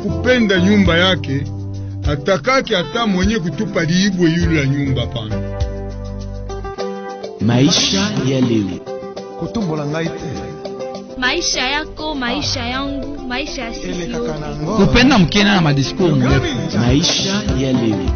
kupenda nyumba yake, atakake hata mwenye kutupa liibwe yule la nyumba pana. Maisha ya leo. Kutumbola ngaite. Maisha yako, maisha yangu, maisha ya sisi yote. Kupenda mkena na madiskuru mrefu. Maisha ya leo.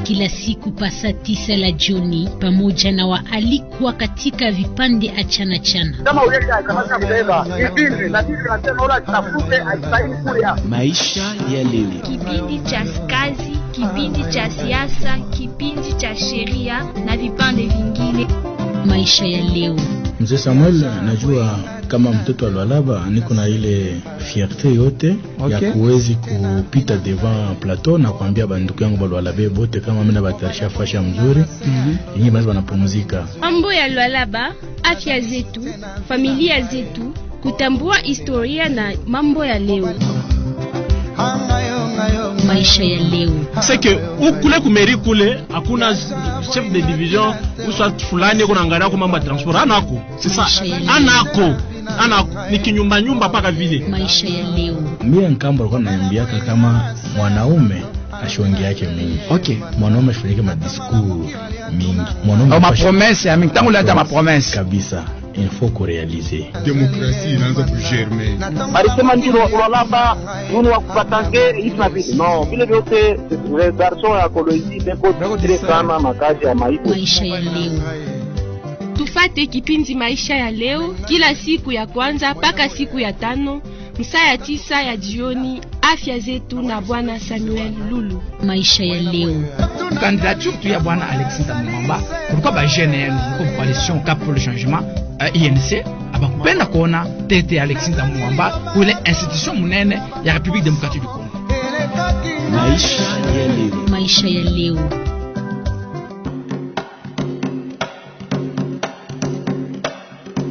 Kila siku pasa 9 la jioni pamoja na waalikwa katika vipande achana chana. Kama uleta kama kubeba kipindi na sisi tunasema wala tutafute aisaini kule hapo. Maisha ya leo. Kipindi cha kazi, kipindi cha siasa, kipindi cha sheria na vipande vingine. Maisha ya leo. Mzee Samuel, najua kama mtoto wa Lualaba niko na ile fierté yote ya kuwezi kupita devant plateau na kuambia banduku yangu ba Lualabe bote kama mimi na batarisha fasha mzuri. Yenyewe basi wanapumzika. Mambo ya Lualaba, afya zetu, familia zetu, kutambua historia na mambo ya leo. Maisha ya leo. C'est que ukule kumeri kule hakuna chef de division uswa fulani kuna angalia kwa mambo ya transport anako. C'est ça. Anako ni kinyumba paka vile. Maisha ya leo. Mimi Nkambo alikuwa ananiambiaka kama mwanaume ashongi yake mingi. Okay. Mwanaume ashongi madiskuru mingi. Mwanaume ma promesse ya mingi tangu leta ma promesse kabisa. Il faut qu'on réalise. Démocratie inaanza kugermer. Alisema ndio Lualaba nuni wa kupatange hivi na vile. No, vile vyote les garçons ya kolozi beko dire kama makazi ya maipo. Maisha ya leo. Tufate kipindi maisha ya leo kila siku ya kwanza mpaka siku ya 5 saa ya 9 ya jioni. Afya zetu na bwana Samuel Lulu. Maisha ya leo. Candidature tu ya bwana Alexis Tamumamba pourquoi ba jeune comme coalition Cap pour le changement INC abakupenda kuona tete Alexis Tamumamba kule institution munene ya République démocratique du Congo. Maisha ya leo. Maisha ya leo.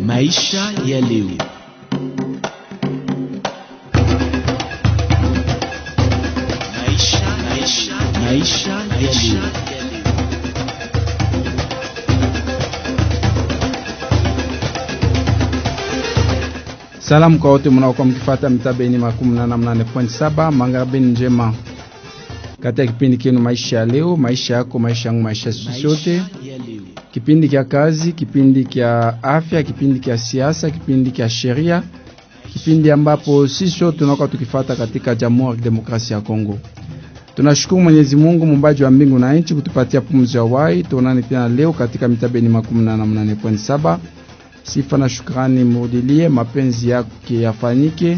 Maisha ya leo. Maisha ya leo. Salamu kwa wote mnaokuwa mkifuata mitabeni 88.7 Mangabeni njema. Katika kipindi kinu maisha ya leo, maisha yako, maisha yangu, maisha sisi yote. Kipindi kia kazi, kipindi kia afya, kipindi kia siasa, kipindi kia sheria. Kipindi ambapo sisi wote tunakuwa tukifuata katika Jamhuri ya Demokrasia ya Kongo. Tunashukuru Mwenyezi Mungu muumbaji wa mbingu na nchi kutupatia pumzi ya uhai. Tuonane tena leo katika mitabeni 88.7. Sifa na shukrani murudilie, mapenzi yake yafanyike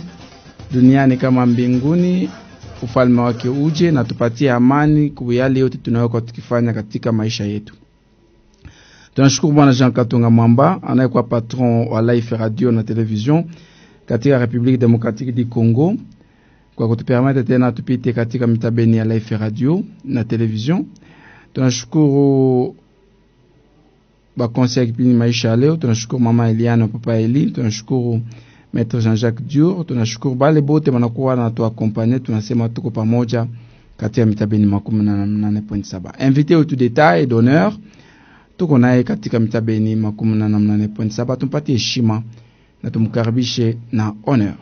duniani kama mbinguni, ufalme wake uje na tupatie amani kwa yale yote tunayokuwa tukifanya katika maisha yetu. Tunashukuru Bwana Jean Katunga Mwamba anayekuwa patron wa Life Radio na Television katika République démocratique du Congo kwa kutupermete tena tupite katika mitabeni ya Life Radio na Television. Tunashukuru ba conseil kipindi maisha leo. Tunashukuru mama Eliana, papa Eli. Tunashukuru maître Jean-Jacques Dior. Tunashukuru bale bote wanakuwa na tuakompanye. Tunasema tuko pamoja katika mitabeni 88.7. Invité au tout détail et d'honneur tuko naye katika mitabeni 88.7. Tumpatie heshima na tumkaribishe na honneur.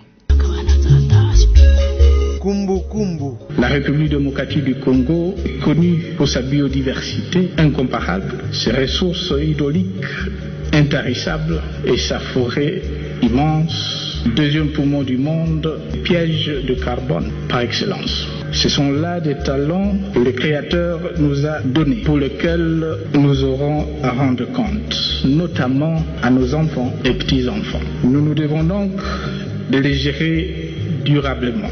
La République démocratique du Congo est connue pour sa biodiversité incomparable, ses ressources hydrauliques intarissables et sa forêt immense, deuxième poumon du monde, piège de carbone par excellence. Ce sont là des talents que le Créateur nous a donnés, pour lesquels nous aurons à rendre compte, notamment à nos enfants et petits-enfants. Nous devons donc de les gérer durablement.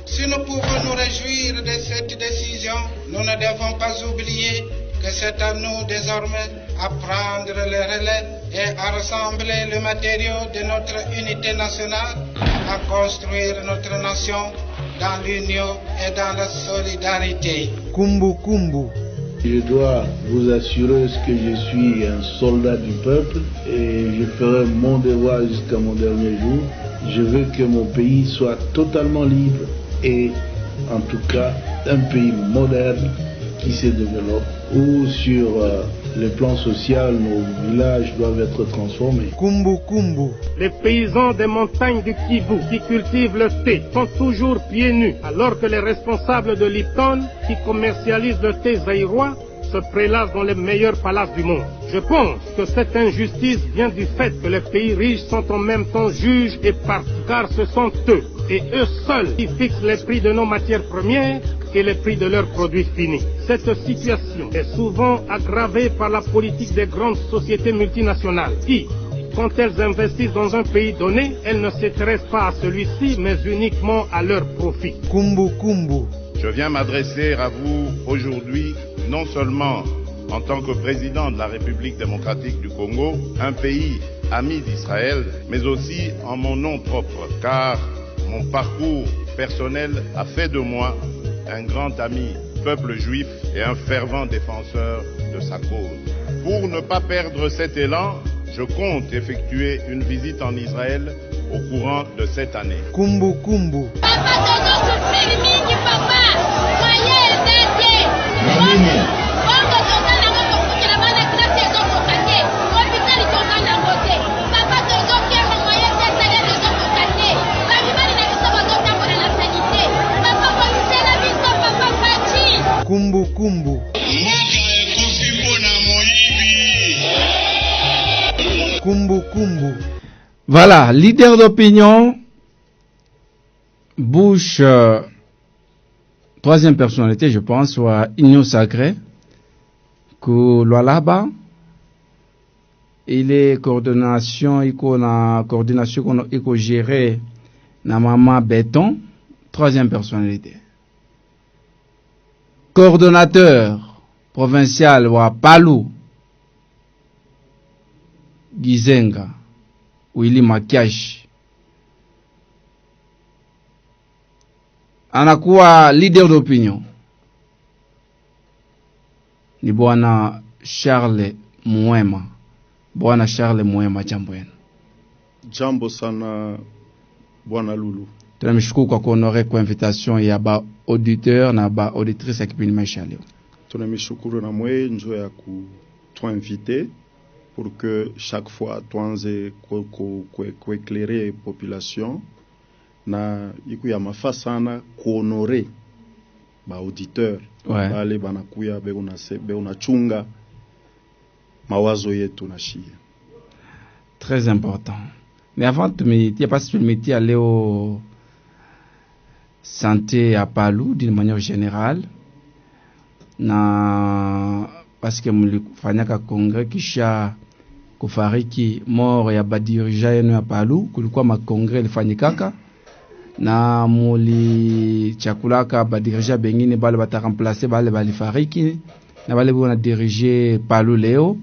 Si nous pouvons nous réjouir de cette décision, nous ne devons pas oublier que c'est à nous désormais à prendre le relais et à rassembler le matériau de notre unité nationale, à construire notre nation dans l'union et dans la solidarité. Je dois vous assurer que je suis un soldat du peuple et je ferai mon devoir jusqu'à mon dernier jour. Je veux que mon pays soit totalement libre et en tout cas un pays moderne qui se développe, ou sur le plan social, nos villages doivent être transformés. Kumbu Kumbu. Les paysans des montagnes du Kivu qui cultivent le thé sont toujours pieds nus, alors que les responsables de Lipton qui commercialisent le thé zaïrois se prélassent dans les meilleurs palaces du monde. Je pense que cette injustice vient du fait que les pays riches sont en même temps juges et parties, car ce sont eux, et eux seuls, qui fixent les prix de nos matières premières et les prix de leurs produits finis. Cette situation est souvent aggravée par la politique des grandes sociétés multinationales qui, quand elles investissent dans un pays donné, elles ne s'intéressent pas à celui-ci, mais uniquement à leur profit. Kumbu Kumbu. Je viens m'adresser à vous aujourd'hui, non seulement en tant que président de la République démocratique du Congo, un pays ami d'Israël, mais aussi en mon nom propre, car mon parcours personnel a fait de moi un grand ami du peuple juif et un fervent défenseur de sa cause. Pour ne pas perdre cet élan, je compte effectuer une visite en Israël au courant de cette année. Kumbu Kumbu. Kumbu Kumbu. Kumbu Kumbu. Voilà, leader d'opinion, Bush, troisième personnalité, je pense, soit Union Sacrée, que Lualaba, il est coordination, il est géré na Mama Béton, troisième personnalité. Coordonnateur provincial wa Palu, Gizenga, Willy Makiash. Anakuwa leader d'opinion ni bwana Charles Muema. Bwana Charles Muema, jambo yenu. Jambo sana bwana Lulu. Tunamshukuru kwa kuonore kwa invitation ya ba auditeur na ba auditrice ya kipindi Maisha Leo. Tunamshukuru na mwe njo ya kutuinviter pour que chaque fois tuanze kuéclairer population na iku ya mafa sana kuhonorer ba auditeur bale banakuya be unachunga mawazo yetu na shia. Très important. Mais avant de métier, parce que le métier aller au santé à Palu d'une manière générale, na parce que mlifanyaka congrès kisha kufariki mort ya badirija yenu ya Palu, kulikuwa makongre ilifanyikaka na muli chakulaka badirija bengine bale bataremplacer bale balifariki na bale bona diriger Palu leo.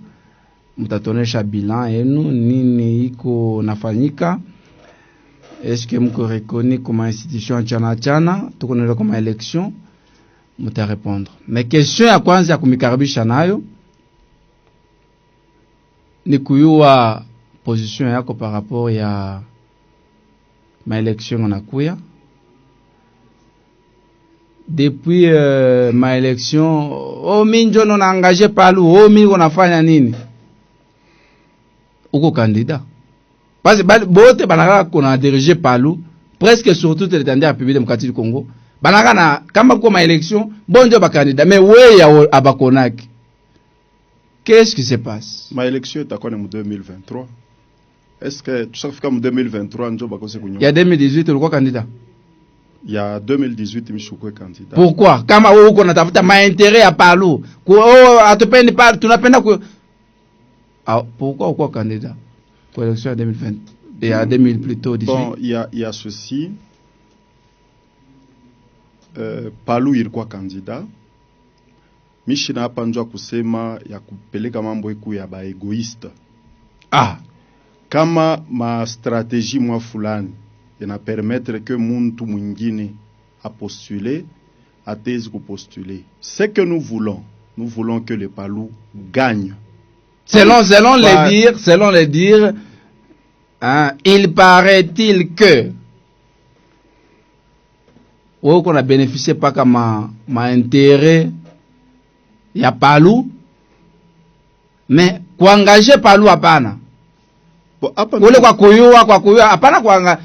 Mutatonesha bilan yenu nini iko nafanyika, est-ce que mko reconnu comme institution chana tuko nalo comme élection, muta répondre. Mais question ya kwanza ya kumikaribisha nayo ni kuyua position yako par rapport ya ma élection onakuya. Depuis ma élection, minjo non engagé Palu, mi unafanya nini? Uko candidat. Parce que bote banaka kona dirigé Palu, presque surtout le tendance à République démocratique du Congo. Banaka na kama kwa ma élection, bonjo ba candidat, mais ouais ya abakonaki. Qu'est-ce qui se passe? Ma élection est à quoi en 2023? Est-ce que tu sais que en 2023 njo bakose kunyo? Il y a 2018 ulikuwa candidat. Il y a 2018 mishukwe candidat. Pourquoi? Kama wewe uko natafuta ma intérêt à Palu, kwa atupendi pa tunapenda ku. Ah, pourquoi ou quoi candidat pour l'élection à 2020 et à 2000 plutôt 18? Bon, il y a ceci. Palu ilikuwa candidat. Mishina hapa njua kusema ya kupeleka mambo iku ya ba egoiste. Ah, kama ma stratégie mwa fulani ina permettre que muntu mwingine a postuler, a thèse ko postuler. Ce que nous voulons que le Palu gagne. Selon les dires, hein, il paraît-il que qu'on a bénéficié pas comme ma intérêt ya palu mais kuangaje palu hapana. Ule kwa kuyua hapana kwa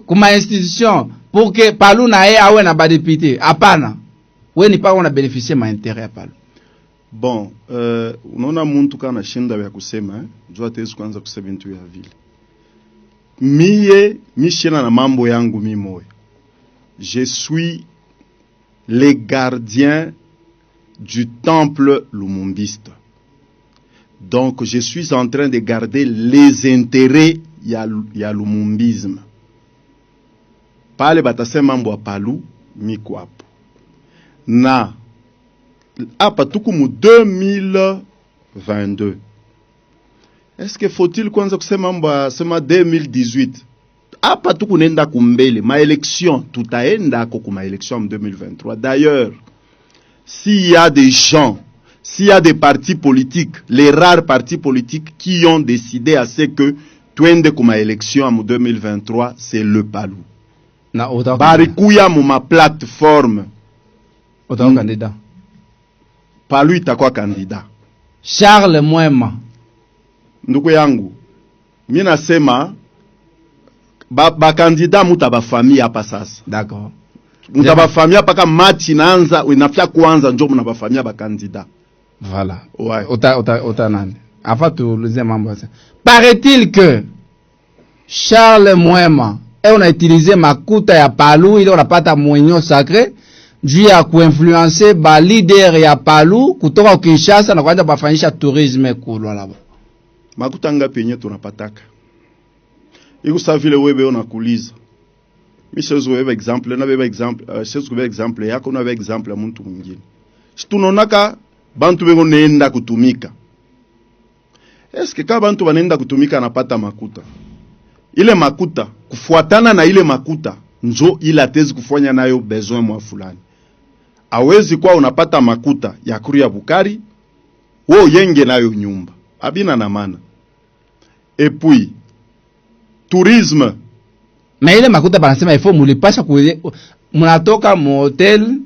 kuma institution pour que palu na yeye awe na badepite hapana. Wewe ni pa una bénéficier ma intérêt ya palu. Bon, unaona muntu kana shinda ya kusema jua tezi kwanza kusema bintu ya vile. Mishena na mambo yangu mimoya. Je suis le gardien du temple lumumbiste. Donc je suis en train de garder les intérêts ya lumumbisme. Pale batasema mambo ya palu miko hapo. Na hapa tuku mu 2022. Est-ce que faut-il kwanza kusema mambo sema 2018? Hapa tuku nenda kumbele ma élection tutaenda kuma élection en 2023. D'ailleurs, s'il y a des gens, s'il y a des partis politiques, les rares partis politiques qui ont décidé à ce que tuende kuma élection en 2023, c'est le Palu. Na barikuya mu ma plateforme. Utakuwa candidat. Palu itakuwa candidat. Charles Mwema. Ndugu yangu, mimi nasema ba candidat mutaba famille hapa sasa. D'accord. Mutaba famille hapa kama match inaanza, inafia kuanza njoo mnaba famille ba candidat. Voilà. Ouais. Ota nani. Afa tuulize mambo sasa. Paraît-il que Charles Mwema on a utilisé makuta ya palu ili unapata mwenyo sacré juu ya kuinfluencer ba leader ya palu kutoka Kinshasa na kwenda bafanyisha tourisme kulwa labo. Makuta ngapi yenye tunapataka? Iko sa vile wewe unakuuliza. Mishezo wewe example na wewe example, shezo wewe example yako na wewe example ya mtu mwingine. Tunonaka bantu bengo nenda kutumika. Eske kama bantu banenda kutumika anapata makuta? Ile makuta kufuatana na ile makuta njo ila tezi kufanya nayo besoin mwa fulani. Awezi kwa unapata makuta ya kuri ya bukari wo yenge nayo nyumba abina na maana. Et puis tourisme, mais ile makuta banasema il faut mulipasha kuwe munatoka mu hotel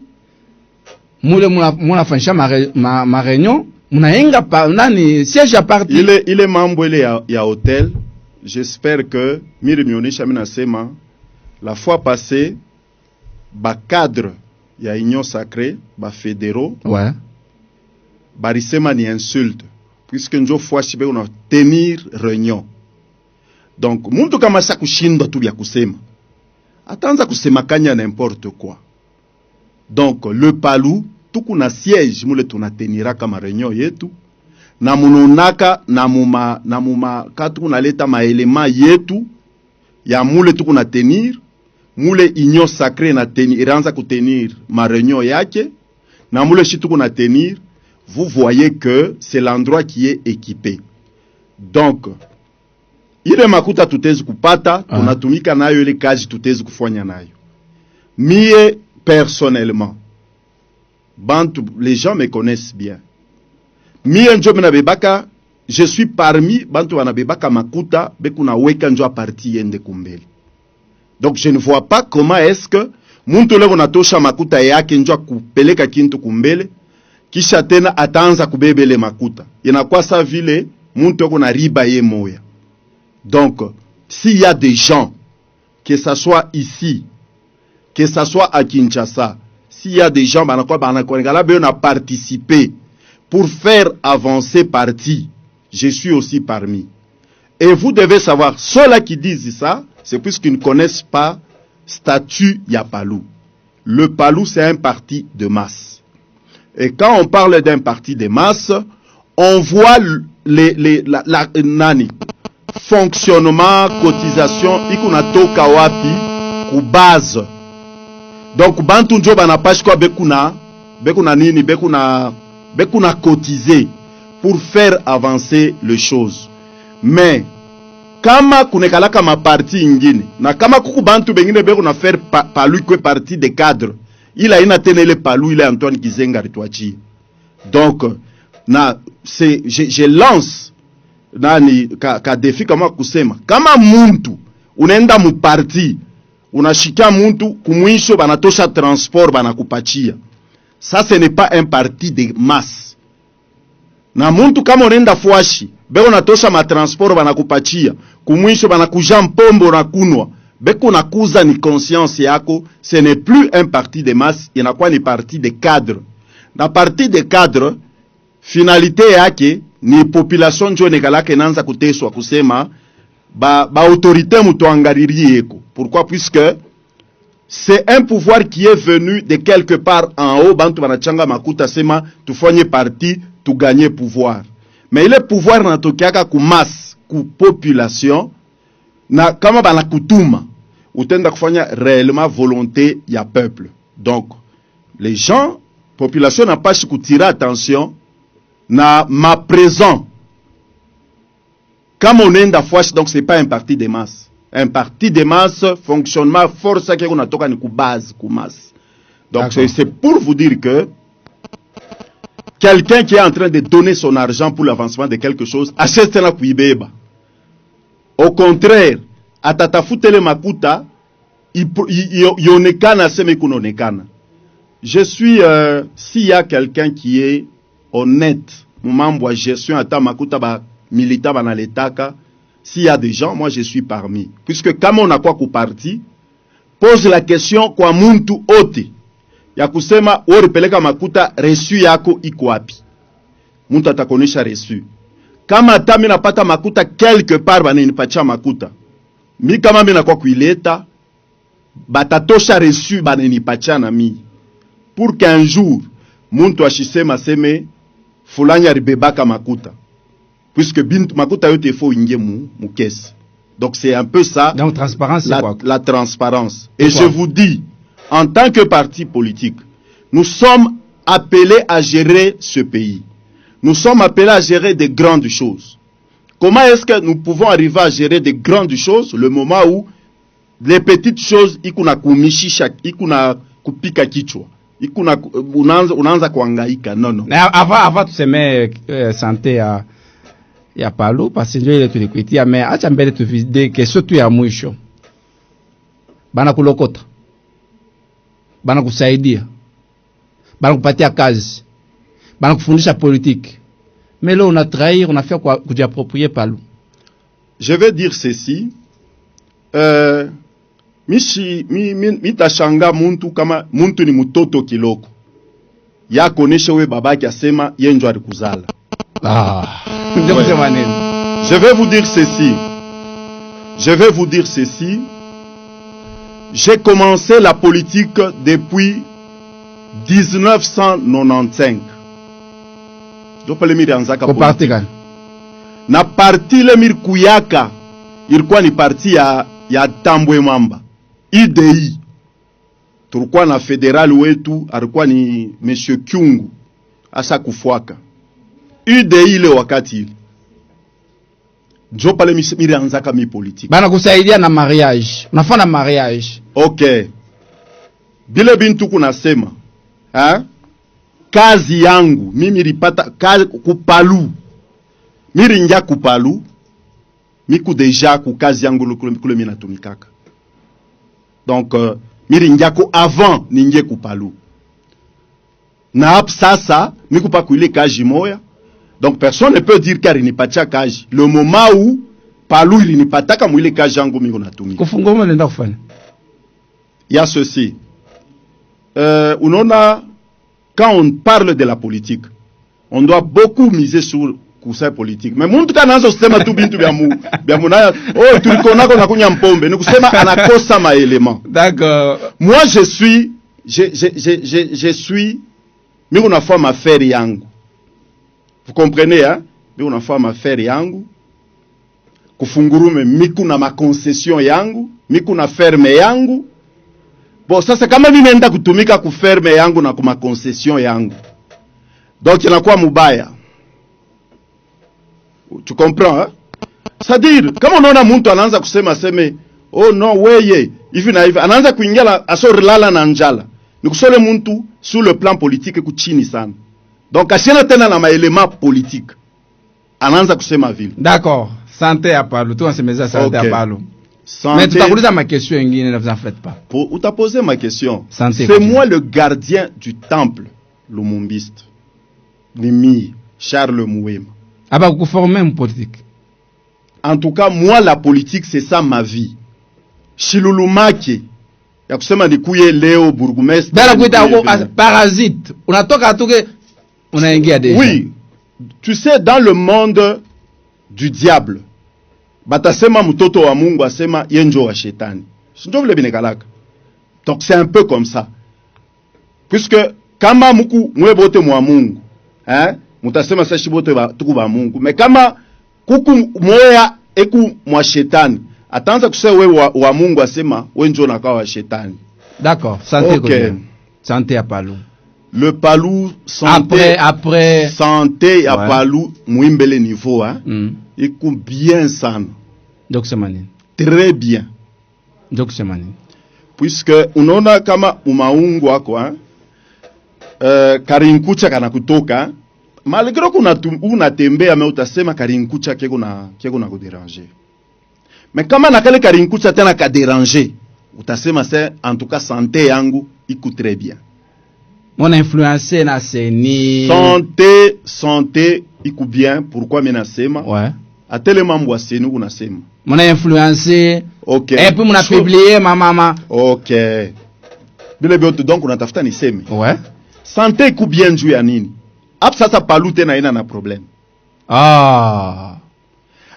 mule munafanyisha ma réunion munaenga pa nani siège à parti ile mambo ile ya hotel. J'espère que miri mionisha mina sema la fois passée ba cadre ya union sacrée ba fédéraux ouais barisema ni insulte puisque njo fois chibe una tenir réunion. Donc muntu kama sa kushindwa tu ya kusema ataanza kusema kanya n'importe quoi. Donc le palu tuku na siège mule tunatenira kama réunion yetu na munonaka na muma katu kunaleta maelema yetu ya mule tuku na tenir mule union sacrée na tenir iranza kutenir ma réunion yake na mule shi tuku na tenir. Vous voyez que c'est l'endroit qui est équipé. Donc ile makuta tutezi kupata tunatumika nayo ile kazi tutezi kufanya nayo. Mie personnellement bantu les gens me connaissent bien. Mie njo mena bebaka, je suis parmi bantu wana bebaka makuta bekuna weka njo a parti yende kumbele. Donc je ne vois pas comment est-ce que muntu lego natosha makuta yake njo kupeleka kintu kumbele kisha tena ataanza kubebele makuta. Inakuwa sa vile muntu kuna riba ye moya. Donc s'il y a des gens, que ça soit ici, que ça soit à Kinshasa, s'il y a des gens on a participé pour faire avancer parti, je suis aussi parmi. Et vous devez savoir, ceux-là qui disent ça, c'est puisqu'ils ne connaissent pas statut ya Palu. Le Palu, c'est un parti de masse. Et quand on parle d'un parti de masse, on voit la fonctionnement, cotisation, ikunatoka wapi, ku base. Donc, bantu njo banapashi kwa bekuna cotiser pour faire avancer les choses. Mais kama kunekalaka ma parti ingine na kama kuku bantu bengine bekuna faire palu kwe parti de cadre, il a ina tenele palu, il est Antoine Gizenga Ritwachi. Donc je lance nani ka défi kama kusema kama muntu unaenda mu parti unashika muntu kumwisho banatosha transport banakupachia. Ça ce n'est pas un parti de masse. Na muntu kama unaenda fwashi, beko natosha matransport banakupachia, kumwisho banakuja mpombo na kunwa, beko nakuza ni conscience yako, ce n'est plus un parti de masse, inakuwa ni parti de cadre. Na parti de cadre, finalité yake ni population njo nekalake nanza kuteswa kusema ba autorité mutuangaririe eko. Pourquoi? Puisque c'est un pouvoir qui est venu de quelque part en haut, bantu banachanga makuta sema tufanye parti tu gagner pouvoir. Mais ile pouvoir natokiaka ku masse, ku population, na kama banakutuma utenda kufanya réellement volonté ya peuple. Donc les gens, population n'a pas kutira attention na ma présent. Comme on est dans fwash, donc c'est pas un parti de masse. Un parti de masse, fonctionnement, force, qui on a toka ni ku base, ku masse. Donc c'est pour vous dire que quelqu'un qui est en train de donner son argent pour l'avancement de quelque chose, achète na kuibeba. Au contraire, atatafutele makuta, yonekana seme kunonekana. Je suis, s'il y a quelqu'un qui est honnête, membre de gestion ata makuta ba milita ba na letaka, s'il y a des gens, moi je suis parmi. Puisque comme on a quoi qu'au parti, pose la question kwa muntu ote. Ya kusema oripeleka makuta reçu yako iko wapi. Muntu atakonesha reçu. Kama ata mimi napata makuta quelque part bananipatia makuta. Mi kama mimi nakuwa kuileta batatosha reçu bananipatia na mi. Pour qu'un jour muntu ashisema seme fulani aribebaka makuta. Puisque bintu makuta yote faut ingie mu caisse. Donc c'est un peu ça. Donc transparence c'est quoi? La transparence. Et je vous dis, en tant que parti politique, nous sommes appelés à gérer ce pays. Nous sommes appelés à gérer de grandes choses. Comment est-ce que nous pouvons arriver à gérer de grandes choses le moment où les petites choses ikuna kumishisha, ikuna kupika kichwa, ikuna unaanza kuhangaika? Non. Avant tuseme santé ya Palu parce que ndio ile tulikuitia, mais acha mbele tuvide kesho tu ya mwisho. Bana kulokota, bana kusaidia, bana kupatia kazi, bana kufundisha politique, mais là on a trahir, on a fait quoi kujiapproprier Palu. Je vais dire ceci, mitashanga muntu kama muntu ni mutoto kiloko ya konesha we babaki asema yenjo alikuzala. Je vais vous dire ceci. J'ai commencé la politique depuis 1995. Na parti le mirkuyaka ilikuwa ni parti ya Tambwe Mamba. IDI. Tulikuwa na federal wetu alikuwa ni Monsieur Kyungu asa kufuaka. UDI ile wakati ile. Njo pale miri anzaka mi politique. Bana kusaidia na mariage. Unafanya mariage. Okay. Bile bintu kunasema. Kazi yangu. Mimi ripata kazi kupalu. Miri nja kupalu. Miku deja ku kazi yangu kule mina tumikaka. Donc, miri nja ku avant ninge kupalu. Na hap sasa, miku pa kuile kaji moya. Donc personne ne peut dire car il n'est pas tchakaji. Le moment où Palu il n'est pas taka mwile kajango mingo natumi. Kufungoma nenda kufanya. Il y a ceci. Quand on parle de la politique, on doit beaucoup miser sur kusa politique. Mais muntu kana nazo sema tu bintu bya na tulikona ko nakunya mpombe ni kusema anakosa maélément. D'accord. Moi je suis mingo na fama affaire yangu. Vous comprenez, hein? Mais on a fait ma faire yangu. Kufungurume miku na ma concession yangu, miku na ferme yangu. Bon, ça c'est kama mimi nenda kutumika ku ferme yangu na kuma concession yangu. Donc inakuwa mubaya. Tu comprends, hein? C'est-à-dire, kama unaona mtu anaanza kusema seme, oh non weye, hivi na hivi, anaanza kuingia asorlala na njala. Nikusole mtu sur le plan politique kuchini sana. Donc, asiana tena na maélément politique. Ananza kusema vile. D'accord. Santé ya Palu. Tu ansemeza santé ya Palu. Mais tutakuuliza ma question ingine, ne vous en faites pas. Ou t'as posé ma question. C'est moi le gardien du temple lumumbiste. Nimi. Charles Mouema. Aba kuformer une politique. En tout cas, moi, la politique, c'est ça ma vie. Shilulumaki, ya kusema nikuye leo burgomestre. Dala kuita parasite. Unatoka atuke unaingia deja. Oui. Tu sais, dans le monde du diable, batasema mtoto wa Mungu asema yenjo wa shetani. Sinjo vile binekalaka. Donc c'est un peu comme ça. Puisque kama muku mwebote mwa Mungu, hein, mutasema sa shibote ba tuku ba Mungu. Mais kama kuku moya eku mwa shetani, atanza kusema we wa Mungu asema wenjo na kwa shetani. D'accord, santé okay. Santé à Palou. Le Palou santé après santé à Palou muimbele niveau hein. Eku bien sana. Donc c'est manine. Très bien. Donc c'est manine. Puisque unaona kama umaungu wako hein. Karinkucha kana kutoka malgré kuna unatembea mais utasema karinkucha keko na kudéranger. Mais kama na kale karinkucha tena ka déranger, utasema c'est en tout cas santé yangu iko très bien. Mon influencé na seni santé iko bien. Pourquoi menasema? Ouais. Atele mambo seni unasema. Mon influencé. OK. Et puis mona publier mama. OK. Bile bioto donc unatafuta niseme. Ouais. Santé iko bien juu ya nini? Hapo sasa Palou tena ina na problème. Ah.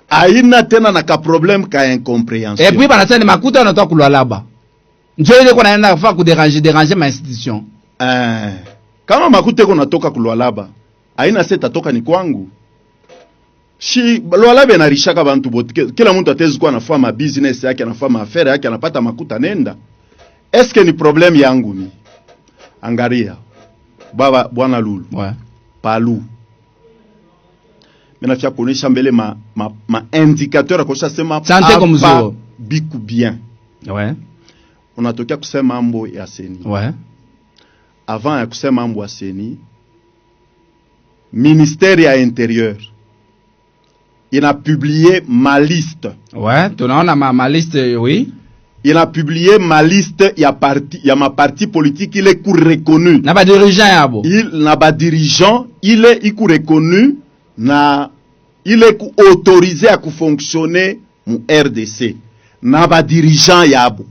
Aina tena na ka problème ka incompréhension. Et puis banasema ni makuta unatoka kulwalaba. Njoo ile kwa naenda kufa déranger ma institution. Kama makuta kuna toka kulwalaba, aina seta toka ni kwangu. Shi lwalaba na rishaka bantu bote. Kila mtu atezi kwa anafanya business yake, anafanya affaire yake, anapata makuta nenda. Est-ce que ni problème yangu mi? Angaria. Baba bwana Lulu. Ouais. Palou. Mena fia konesha mbele ma indicateur akosha sema santé comme zo biku bien. Ouais. Unatokea kusema mambo ya seni. Ouais. Avant ya kusema mambo ya seni, ministère ya intérieur il a publié ma liste. Ouais, tunaona ma liste oui. Il a publié ma liste ya ma parti politique, il est reconnu. Na ba dirigeant yabo. Il est reconnu na il est autorisé à fonctionner mu RDC. Na ba dirigeant yabo.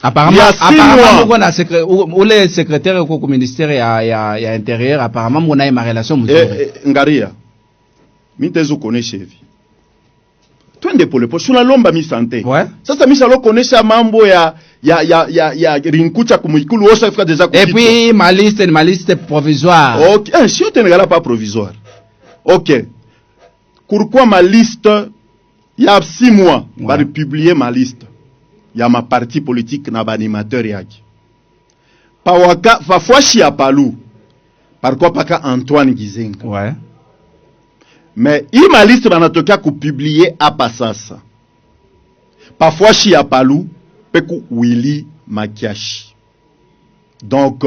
Apparemment mon na secrétaire au ministère ya intérieur apparemment mon a ma relation mzuri. Ngaria. Mitezo konesha hivi. Twende pole pole shuna lomba mi santé. Ouais. Sasa mi salo konesha mambo ya rinkucha kumikulu osa fika deja kupitwa. Et puis ma liste provisoire. OK, si on tenegala pas provisoire. OK. Pourquoi ma liste il y a 6 mois va publier ma liste. Il y a ma parti politique na ba animateur yake. Pa waka fa fwashi ya Palou. Par quoi paka Antoine Gizenga. Ouais. Mais il ma liste banatokea kupublier hapa sasa. Parfois shi ya Palou peku Willy Makiashi. Donc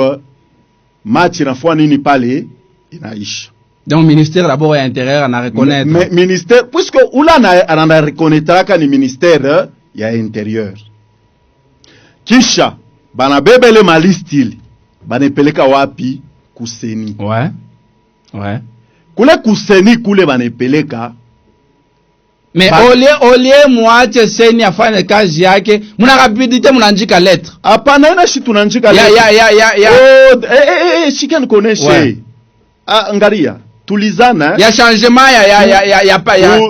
mati na fois nini pale inaisha. Donc ministère d'abord ya intérieur na reconnaître. Mais ministère puisque ula na reconnaître ni ministère ya intérieur. Kisha banabebele ma liste ili banepeleka wapi kuseni. Ouais. Ouais. Kule kuseni kule banepeleka. Mais olie muache seni afanye kazi yake, muna rapidite munanjika lettre. Hapana ina shi tunanjika lettre. Shikani koneshe. Angaria, tulizana. Ya changement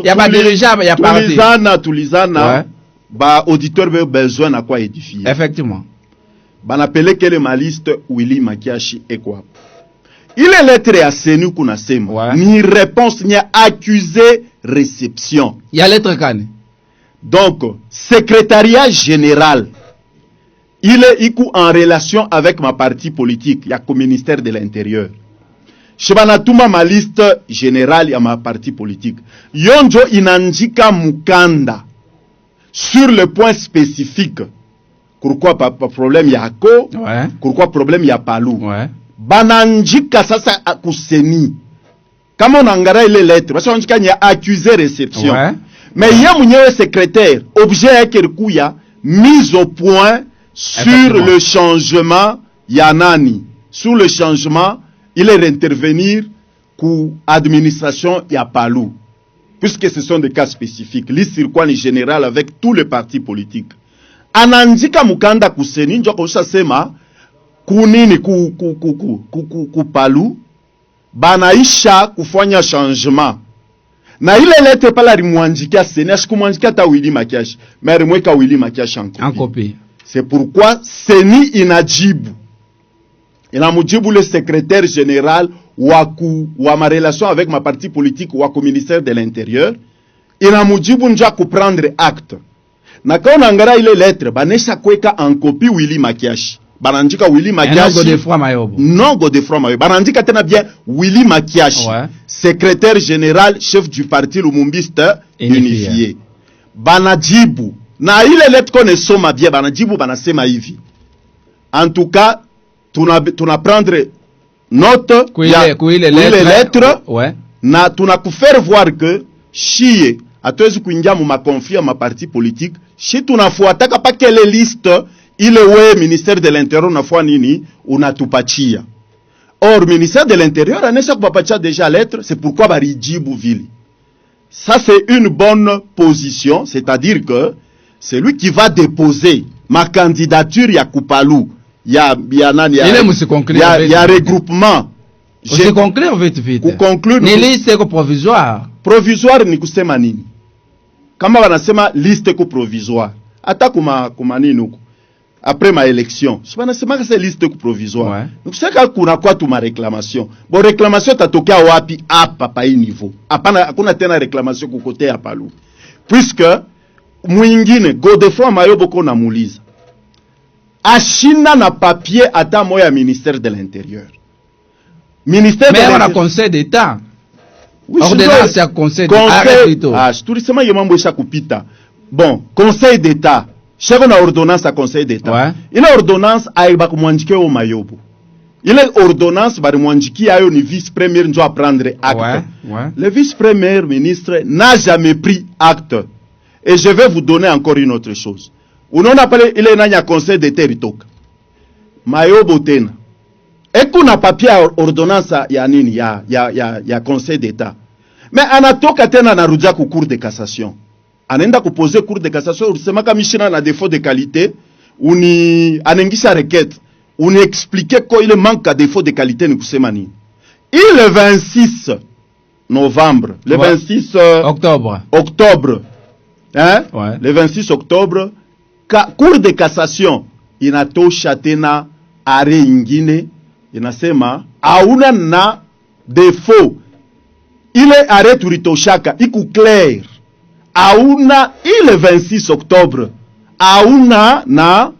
ya ba dirigeant ya parti. Tulizana. Ouais. Ba auditeur be besoin na quoi édifier. Effectivement. Banapeleke le ma liste Willy Makiashi ekwa. Il est lettre ya seni kuna sema. Ouais. Ni réponse ni accusé réception. Il y a lettre kane. Donc secrétariat général. Il est en relation avec ma parti politique, il y a le ministère de l'Intérieur. Shibanatuma ma liste générale ya ma parti politique. Yonjo inanjika mukanda sur le point spécifique. Pourquoi pas problème yako? Ouais. Pourquoi problème ya Palou? Ouais. Bananjika sasa kuseni. Kama unangara ile lettre, basi wanjika nya accusé réception. Ouais. Mais yeye mwenyewe secrétaire, objet yake likuya mise au point sur le changement ya nani. Sur le changement, il est intervenir ku administration ya Palu, puisque ce sont des cas spécifiques. Liste ilikuwa ni général avec tous les partis politiques. Anaandika mukanda kuseni njo kwa sema kunini ku Palu banaisha kufanya changement. Na ile lettre pala rimwanjikia seni ashikumwanjikia ta Willy Makiashi. Mais rimweka Willy Makiashi en copie. C'est pourquoi seni inajibu. Inamujibu le secrétaire général wa ma relation avec ma parti politique wa ministère de l'Intérieur. Inamujibu nja kuprendre acte. Na kaona angara ile lettre banesha kweka en copie Willy Makiashi. Banandika Willy Makiashi. Non Godefroy Mayobo. Banandika tena bien Willy Makiashi. Ouais. Secrétaire général, chef du parti Lumumbiste unifié. Banajibu. Na ile lettre qu'on soma bien banajibu banasema hivi. En tout cas, tuna prendre note kuile lettre. Ouais. Na tuna kufaire voir que shie hatuwezi kuingia mu makonflit ya maparti politique. Shi tunafuataka pa kele liste ile we ministère de l'Intérieur unafua nini unatupachia. Or ministère de l'Intérieur anesha kupapatia déjà lettre, c'est pourquoi barijibu vile. Ça c'est une bonne position, c'est-à-dire que c'est lui qui va déposer ma candidature ya Kupalu. Ya nani ya regroupement. Je conclure vite. Ku conclure ni liste ko provisoire. Provisoire ni kusema nini? Kama wanasema liste ko provisoire. Hata kuma nini huko. Après ma élection, je wanasema que c'est liste ko provisoire. Ouais. Donc c'est que kuna kwa tu ma réclamation. Bon réclamation tatokea wapi hapa pa hii niveau. Hapana hakuna tena réclamation ku kote ya Palu. Puisque mwingine Godefroy Mayobo ko namuliza. Ashina na papier ata moya ministère de l'Intérieur. Ministère mais on a conseil d'état. Oui, ordonnance ya conseil d'état. Ah, tulisema yo mambo isha kupita. Bon, conseil d'état. Chef na ordonnance à conseil d'état. Ouais. Ile ordonnance aiba kumwanjike o Mayobo. Ile ordonnance bari mwanjiki ayo ni vice-premier njo prendre acte. Ouais. Le vice-premier ministre n'a jamais pris acte. Et je vais vous donner encore une autre chose. Unaona pale ile nanya conseil d'état ritoka. Mayobo tena. Ekuna papier ordonnance ya nini ya conseil d'état. Mais anatoka tena narudia ku cour de cassation. Anaenda kuposer cour de cassation ulisema kama mishina na défaut de qualité anengisha requête expliquer ko ile manque à défaut de qualité ni kusema nini. Le 26 novembre, le 26 octobre. Hein? Ouais. Le 26 octobre cour de cassation inatosha tena are ingine inasema hauna na défaut. Ile are tulitoshaka iku clair. Hauna ile 26 octobre hauna na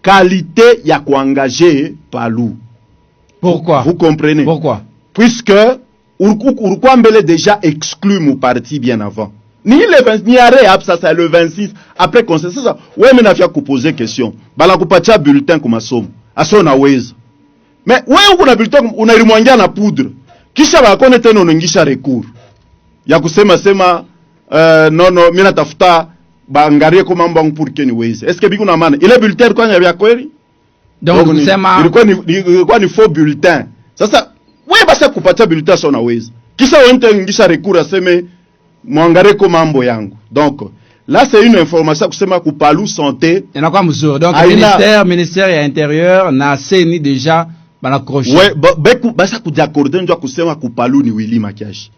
qualité ya kuengager Palu. Pourquoi? Vous comprenez? Pourquoi? Puisque Urukwa Mbele déjà exclu mon parti bien avant. Ni le 20 ni arrêt ça c'est le 26 après consensus ça. Ouais mais nafia kuposer question. Bala kupatia bulletin kwa masomo. Aso na weza. Mais wewe uko na bulletin unarimwangia na poudre. Kisha bakone tena unangisha recours. Ya kusema non mimi natafuta baangalie kwa mambo yangu pour que niweze. Est-ce que biko na maana? Ile bulletin kwa ya kweli? Donc unasema ilikuwa ni faux bulletin. Sasa wewe basi kupatia bulletin sio unaweza. Kisha uende ngisha recours aseme mwangalie kwa mambo yangu. Donc là c'est une information kusema ku Palu santé inakuwa mzuri. Donc ministère ya intérieur na seni déjà banakroche. Ouais, beku basa kudiaccorder ndio kusema ku Palu ni Willy Makiashi.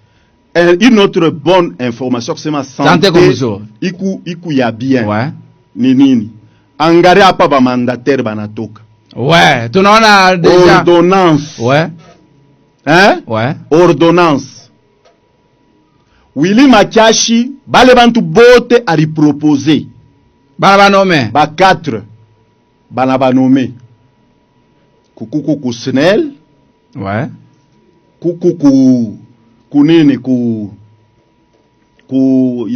Une autre bonne information kusema santé iku ya bien. Ouais. Ni nini? Angare hapa ba mandataire banatoka. Ouais, tunaona déjà ordonnance. Ouais. Hein? Ouais. Ordonnance. Willy Makiashi bale bantu bote ali proposer. Bana nommé. Ba 4 bana ba nommé. Kukuku kusnel. Ouais. Kukuku kunini ku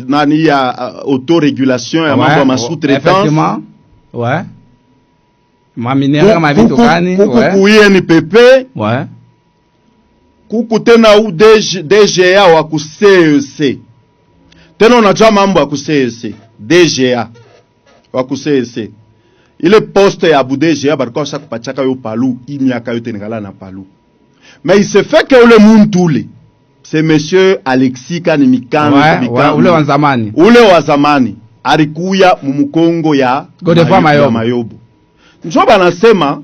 nani ya autorégulation ya mambo ma sous-traitance. Effectivement. Ouais. Ma minera ma vitokani. Ouais. Kuku INPP. Ouais. Kuku tena u DGA wa ku CEC. Tena unajua mambo ya ku CEC. DGA wa ku CEC. Ile poste ya bu DGA bariko sa kupachaka yo Palu, imiaka yote ngala na Palu. Mais il se fait que le monde tous les c'est monsieur Alexis Kanimikana ule wa zamani. Ule wa zamani alikuya mumukongo ya Mayobo. Njo banasema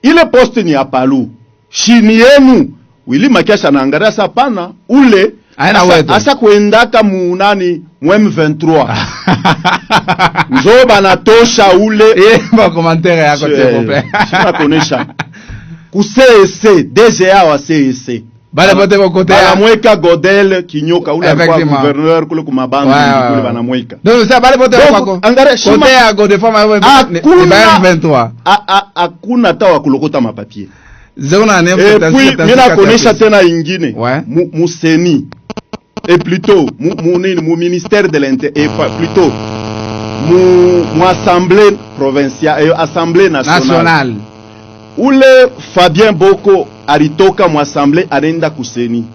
ile poste ni ya Palu. Shini yenu Willy Makiashi anaangalia sapana ule asa kuendaka munani M23. Njo banatosha ule ba commentaire yako tepope. Sina konesha. Ku CEC DGA wa CEC. Bale bote bokote ya banamweka Godel Kinyoka ule alikuwa gouverneur kule kumabando kule banamweka. Donc ça bale bote kwako. Kote ya Godefroid M23. Hakuna hata wa kulokota mapapier. Zona ne mina konesha tena ingine. Museni. Et plutôt mu ministère de l'Intérieur plutôt mu assemblée provinciale assemblée nationale. Ule Fabien Boko alitoka mu assemblée anenda kuseni.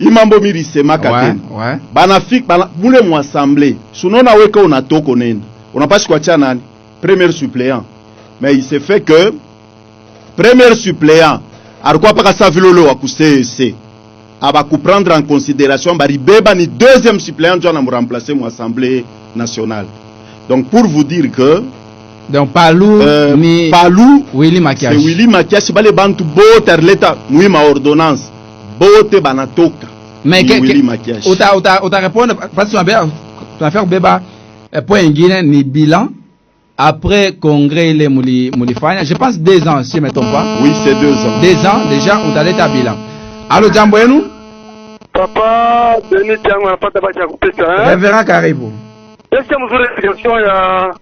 Imambo mirisema katena. Banafika mule mu assemblée. Sunona weka unatoka nenda. Unapaswa kuacha nani? Premier suppléant. Mais il s'est fait que premier suppléant alikuwa paka sa vilolo wa kusese. Aba prendre en considération baribeba ni deuxième suppléant qui va nous remplacer mon assemblée nationale. Donc pour vous dire que donc Palou ni Palou Willy Makiashi. C'est Willy Makiashi bale bantu bote arleta muima ordonnance bote banatoka. Mais Willy Makiashi. Uta répondre parce que tu vas faire beba point ingine ni bilan après congrès les mulifanya. Je pense 2 ans si je me trompe pas. Oui, c'est 2 ans. 2 ans déjà on t'a l'état bilan. Allo jambo yenu? Papa Denis Tiango anapata bacha kupita Reverend karibu. Est-ce que mzuri explication ya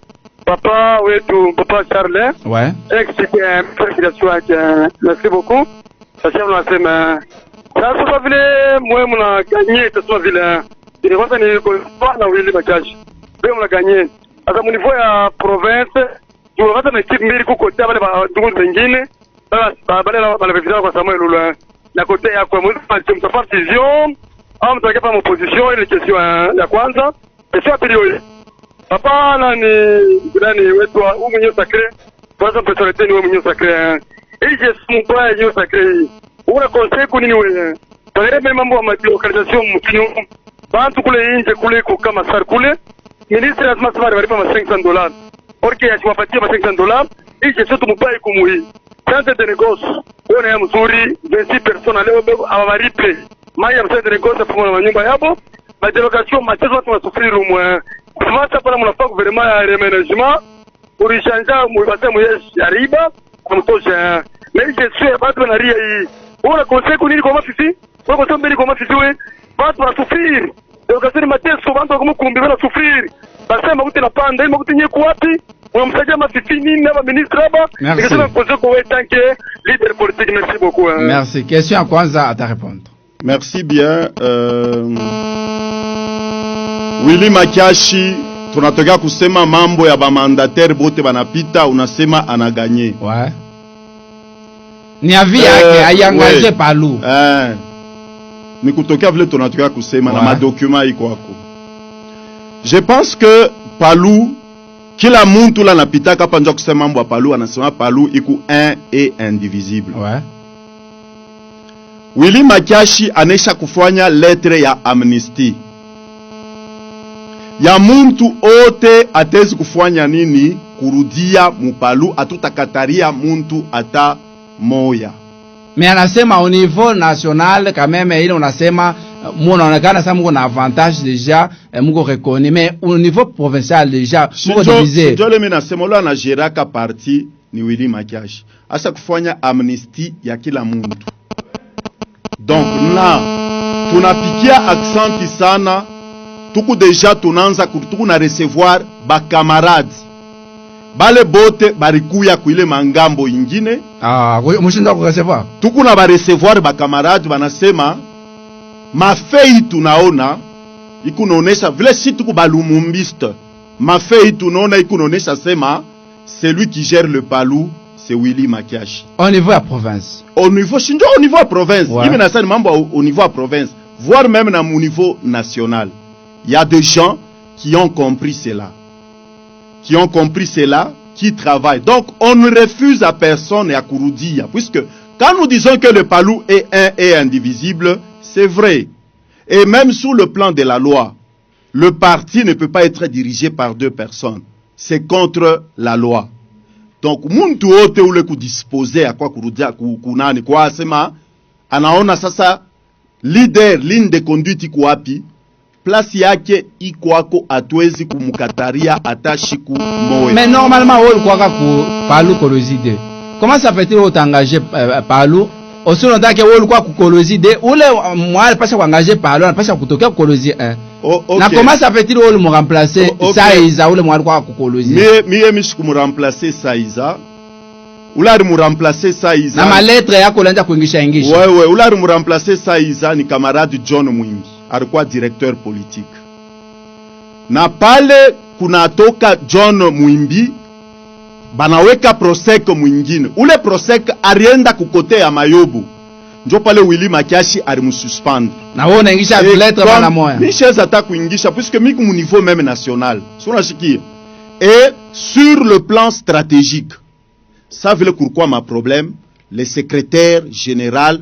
papa wetu papa Charles? Ouais. Explication yake. Merci beaucoup. Sasa tunasema sasa vile mwe mna gagner sasa vile ile kwanza ni kwa na Willy Makiashi. Vile mna gagner. Sasa mu niveau ya province tu hata na equipe mbili kuko tabale ba ndugu wengine. Bale la vivida kwa Samuel Lula. La côté ya kwa mwezi mtafanya decision au mtaweka pa opposition ile question ya kwanza question ya pili papa nani wetu au mwenye sacré kwanza personality ni mwenye sacré ili je suis pas mwenye sacré una conseil kwa nini wewe tayari mambo ya localisation mkinyo bantu kule nje kule kama sar kule ministre lazima sema walipa $500 porque yachiwapatia $500 ili je suis tumpaye kumuhi centre de négoce on ya mzuri 26 personnes leo awaripe maya centre de négoce pour na nyumba yabo ma délocation machezo watu wasufiri rumwe sasa pala mnafaa gouvernement ya reménagement urishanja mwibase mweshi ariba amtosha mais je suis bado na ria hii ona conseil kunini kwa mafisi kwa conseil mbili kwa mafisi we watu wasufiri délocation mateso bantu kumukumbi bana sufiri basema kuti na panda ile kuti nyeku wapi unamsaidia mafisi nini na ministre hapa nikasema conseil kwa wewe tanke leader politique. Merci beaucoup. Merci. Question à kwanza à ta répondre. Merci bien. Willy Makiashi tunatoka kusema mambo ya ba mandataire bote banapita unasema anaganye. Ouais. Ni avi yake ayangaje Palou. Ni kutokea vile tunatoka kusema na madokuma iko hako. Je pense que Palou kila muntu la napita kapa njo kusema mambo ya Palou anasema Palou iku un et indivisible. Ouais. Willy Makiashi anesha kufanya lettre ya amnesty. Ya muntu ote atezi kufanya nini kurudia mupalu atutakataria muntu ata moya. Mais anasema au niveau national quand même ile unasema munaonekana sasa mko na avantage déjà mko reconnu mais au niveau provincial déjà mko divisé. Ndio mimi nasema lo anajeraka parti ni Willy Makiashi. Asa kufanya amnesty ya kila muntu. Donc là tunapikia accent sana tuku deja tunanza tuku na recevoir ba camarades bale bote barikuya kuile mangambo ingine mushinda ku recevoir tuku na ba recevoir ba camarades banasema mafei tunaona ikunonesha vile si tuku balumumbiste mafei tunaona ikunonesha sema celui qui gère le Palou c'est Willy Makiashi au niveau à province au niveau à province ouais. Même na mambo au niveau à province voire même na au niveau national. Il y a des gens qui ont compris cela. Qui travaillent. Donc, on ne refuse à personne et à Kouroudia. Puisque, quand nous disons que le Palou est un et indivisible, C'est vrai. Et même sous le plan de la loi, le parti ne peut pas être dirigé par 2 personnes. C'est contre la loi. Donc, muntu wote ule kudisposer à quoi kurudia kunani kwa asema anaona sasa leader ligne de conduite iko wapi, place yake iko wako, atwezi kumukataria atashiku moyo. Mais normalement on kwa ku Palu Kolozide. Comment ça fait-il au t'engager Palu? Aussi longtemps que on kwa ku Kolozide, ule moi pas s'engager Palu, on pas s'kutoka Kolozide 1. Na comment ça fait-il au me remplacer Saiza ule moi kwa ku Kolozide? Mie mishiku mu remplacer Saiza. Ulari mu remplacer Saiza. Na ma lettre yako lanja kuingisha ingisha. Ouais, ulari mu remplacer Saiza ni camarade John Mwimbi, alikuwa directeur politique. Na pale kunatoka John Mwimbi, banaweka Prosek mwingine. Ule Prosek arienda kukote ya Mayobo. Njo pale Willy Makiashi alimususpendre. Na wewe unaingisha lettre bana moya. Michel ata kuingisha puisque miko mu niveau même national. Sona shikia. Et sur le plan stratégique, ça veut pourquoi ma problème, le secrétaire général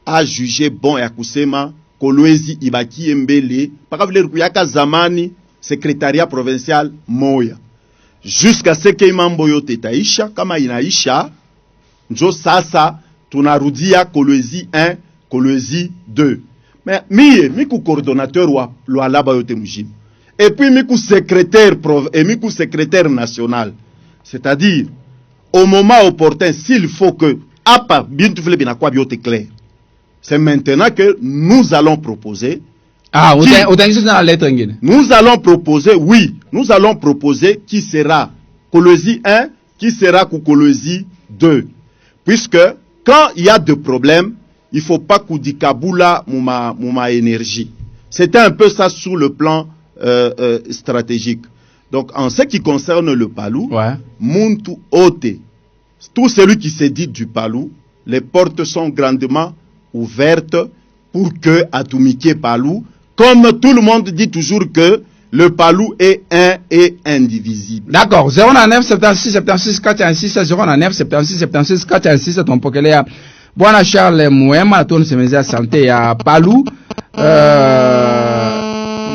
a jugé bon ya kusema Kolwezi ibaki Mbele, paka vile kuyaka zamani secrétariat provincial moya. Jusqu'à ce que mambo yote taisha, kama inaisha, njo sasa tunarudia Kolwezi 1, Kolwezi 2. Mais miku coordonnateur wa Lualaba yote mjini. Et puis miku secrétaire national. C'est-à-dire, au moment opportun, s'il faut que, c'est maintenant que nous allons proposer. Nous allons proposer, oui, nous allons proposer qui sera Kolwezi 1, qui sera Kolwezi 2. Puisque, quand il y a des problèmes, il ne faut pas Koudikaboula mouma énergie. C'était un peu ça sur le plan stratégique. Donc, en ce qui concerne le Palou, Muntu Ote, tout celui qui se dit du Palou, les portes sont grandement ouvertes pour que Atumike Palou, comme tout le monde dit toujours que le Palou est un et indivisible. D'accord. 09 76 76 416 09 76 76 416 tumpokelea Bwana Charles Mwema tuni semezea santé ya Palou